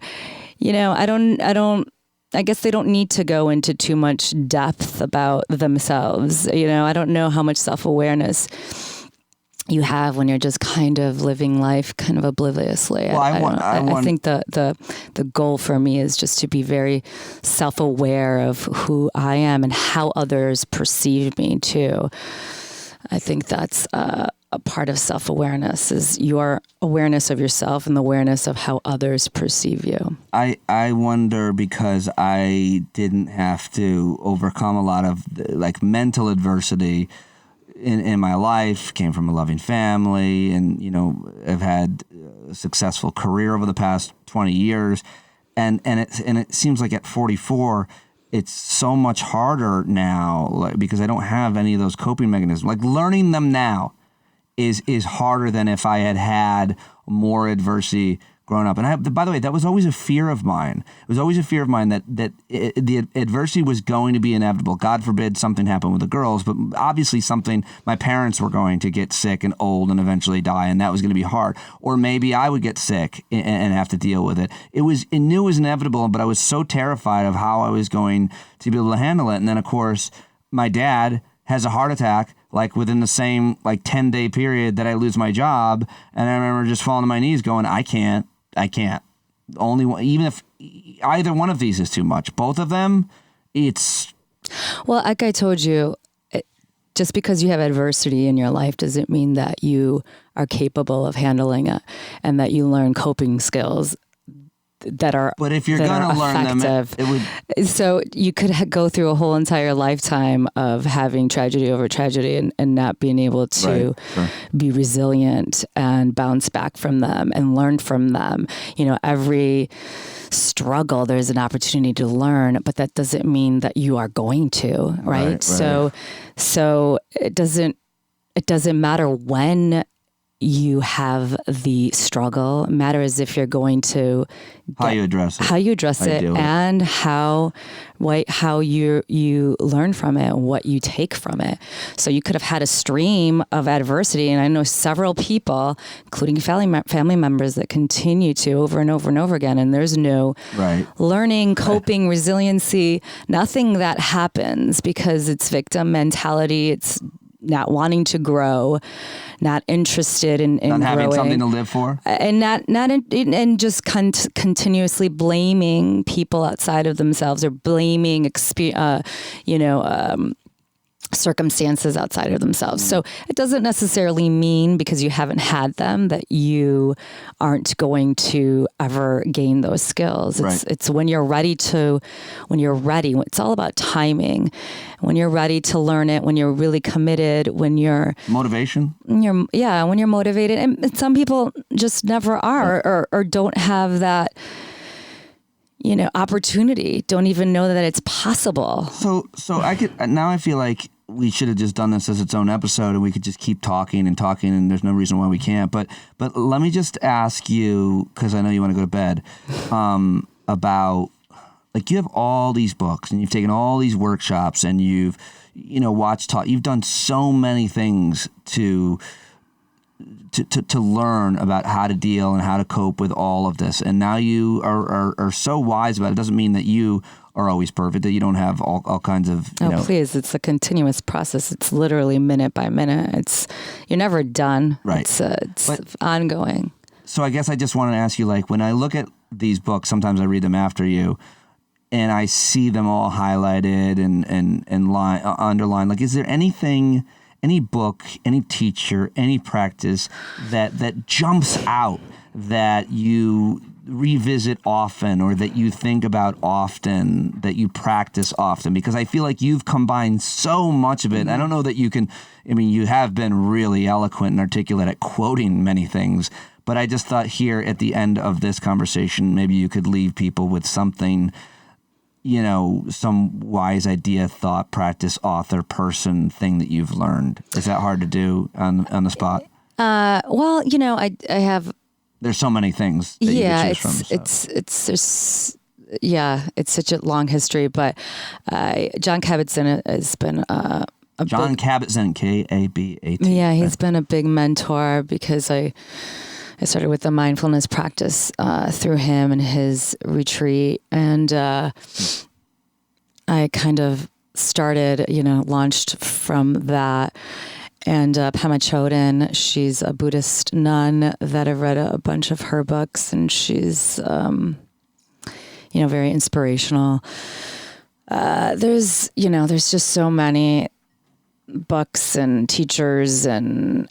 guess they don't need to go into too much depth about themselves. I don't know how much self-awareness you have when you're just kind of living life kind of obliviously. Well, I think the goal for me is just to be very self-aware of who I am and how others perceive me too. I think that's a a part of self-awareness, is your awareness of yourself and the awareness of how others perceive you. I wonder, because I didn't have to overcome a lot of like mental adversity in my life, came from a loving family, and, you know, I've had a successful career over the past 20 years. And it seems like at 44, it's so much harder now, like, because I don't have any of those coping mechanisms. Like, learning them now is harder than if I had more adversity growing up. And by the way, that was always a fear of mine. It was always a fear of mine that the adversity was going to be inevitable. God forbid something happened with the girls, but obviously my parents were going to get sick and old and eventually die, and that was going to be hard. Or maybe I would get sick and have to deal with it. I knew it was inevitable, but I was so terrified of how I was going to be able to handle it. And then, of course, my dad has a heart attack, like within the same 10-day period that I lose my job. And I remember just falling to my knees going, I can't. Only one, even if either one of these is too much. Both of them, it's... Well, like I told you, just because you have adversity in your life doesn't mean that you are capable of handling it and that you learn coping skills that are But if you're going to learn them, it would... So you could go through a whole entire lifetime of having tragedy over tragedy and not being able to be resilient and bounce back from them and learn from them. You know, every struggle, there's an opportunity to learn, but that doesn't mean that you are going to, right? So it doesn't matter when you have the struggle. Matters if you're going to how you address it, and how you learn from it and what you take from it. So you could have had a stream of adversity, and I know several people, including family members, that continue to over and over and over again, and there's no learning, coping, resiliency, nothing that happens, because it's victim mentality. It's not wanting to grow, not interested in not having growing, something to live for, and and just continuously blaming people outside of themselves, or blaming circumstances outside of themselves. So it doesn't necessarily mean because you haven't had them that you aren't going to ever gain those skills. It's when you're ready. It's all about timing. When you're ready to learn it, when you're really committed, when you're motivation. When you're motivated, and some people just never are, or don't have that, opportunity. Don't even know that it's possible. So I feel like we should have just done this as its own episode, and we could just keep talking, and there's no reason why we can't. But let me just ask you, because I know you want to go to bed, about, like, you have all these books, and you've taken all these workshops, and you've, you've done so many things to learn about how to deal and how to cope with all of this. And now you are so wise about it. It doesn't mean that you are always perfect, that you don't have all kinds of, please, it's a continuous process. It's literally minute by minute. You're never done. Right. It's ongoing. So I guess I just want to ask you, like, when I look at these books, sometimes I read them after you, and I see them all highlighted and underlined. Like, is there anything, any book, any teacher, any practice that jumps out that you revisit often, or that you think about often, that you practice often? Because I feel like you've combined so much of it. I don't know that you can, you have been really eloquent and articulate at quoting many things, but I just thought here at the end of this conversation, maybe you could leave people with something, some wise idea, thought, practice, author, person, thing that you've learned. Is that hard to do on the spot? Well, I have... There's so many things that you can choose from. It's such a long history, but John Kabat-Zinn has been John Kabat-Zinn, Kabat. Yeah, he's been a big mentor, because I started with the mindfulness practice through him and his retreat, and I kind of started, launched from that. And Pema Chodron, she's a Buddhist nun that I've read a bunch of her books, and she's, very inspirational. There's just so many. books and teachers and,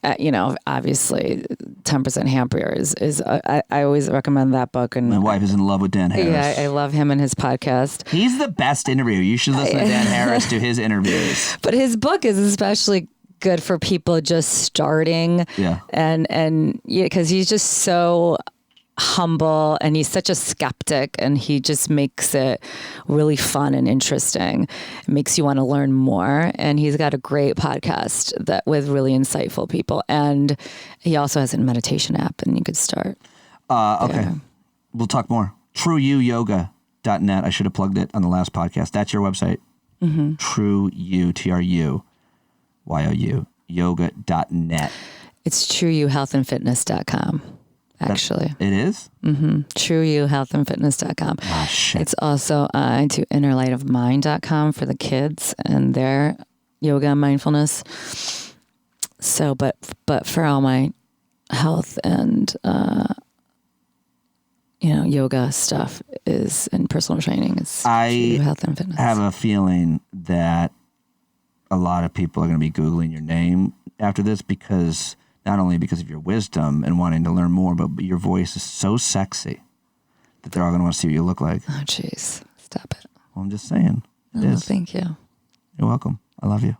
obviously 10% Happier is I always recommend that book. And my wife is in love with Dan Harris. Yeah, I love him and his podcast. He's the best interviewer. You should listen to Dan Harris do his interviews. But his book is especially good for people just starting. Yeah. And because he's just so humble and he's such a skeptic, and he just makes it really fun and interesting. It makes you want to learn more, and he's got a great podcast that with really insightful people, and he also has a meditation app, and you could start. Okay, we'll talk more. TrueYouYoga.net. I should have plugged it on the last podcast. That's your website. Mm-hmm. TrueYou, TrueYou, yoga.net. It's TrueYouHealthAndFitness.com. Actually, it is? Mm-hmm. TrueYouHealthAndFitness.com. Ah, shit. It's also to InnerLightOfMind.com for the kids and their yoga and mindfulness. So, but for all my health and yoga stuff is in personal training. It's True Health and Fitness. I have a feeling that a lot of people are going to be Googling your name after this not only because of your wisdom and wanting to learn more, but your voice is so sexy that they're all going to want to see what you look like. Oh, jeez. Stop it. Well, I'm just saying. Thank you. You're welcome. I love you.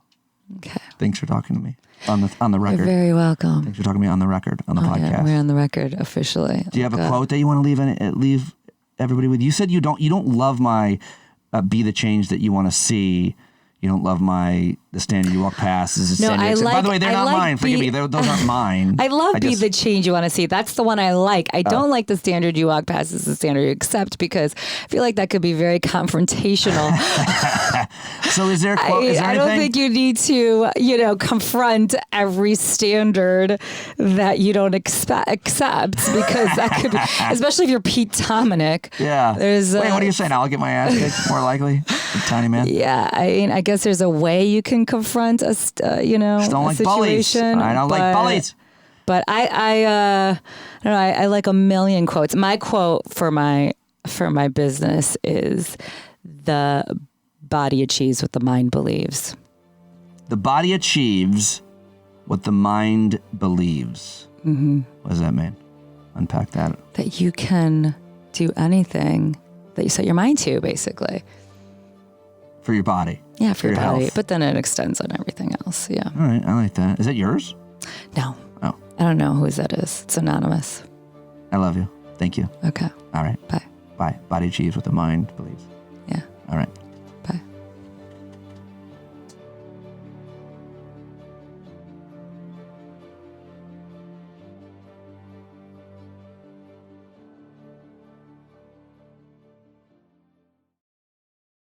Okay. Thanks for talking to me on the record. You're very welcome. Thanks for talking to me on the record, on the podcast. Yeah, we're on the record officially. Do you have a quote that you want to leave everybody with? You said you don't love my be the change that you want to see. You don't love the standard you walk past. By the way, they're not mine. Forgive me. Those aren't mine. I love be the change you want to see. That's the one I like. I don't like the standard you walk past is the standard you accept, because I feel like that could be very confrontational. So is there a quote? I don't think you need to, confront every standard that you don't accept, because that could be, especially if you're Pete Dominic. Yeah. Wait, what are you saying? I'll get my ass kicked more likely? Tiny man. Yeah. I guess there's a way you can confront a don't like bullies. I don't like bullies. But I don't know. I like a million quotes. My quote for my business is, the body achieves what the mind believes. The body achieves what the mind believes. Mm-hmm. What does that mean? Unpack that. That you can do anything that you set your mind to, basically. For your body. Yeah, for your body. Health. But then it extends on everything else. Yeah. All right. I like that. Is that yours? No. Oh. I don't know whose that is. It's anonymous. I love you. Thank you. Okay. All right. Bye. Bye. Body achieves what the mind believes. Yeah. All right.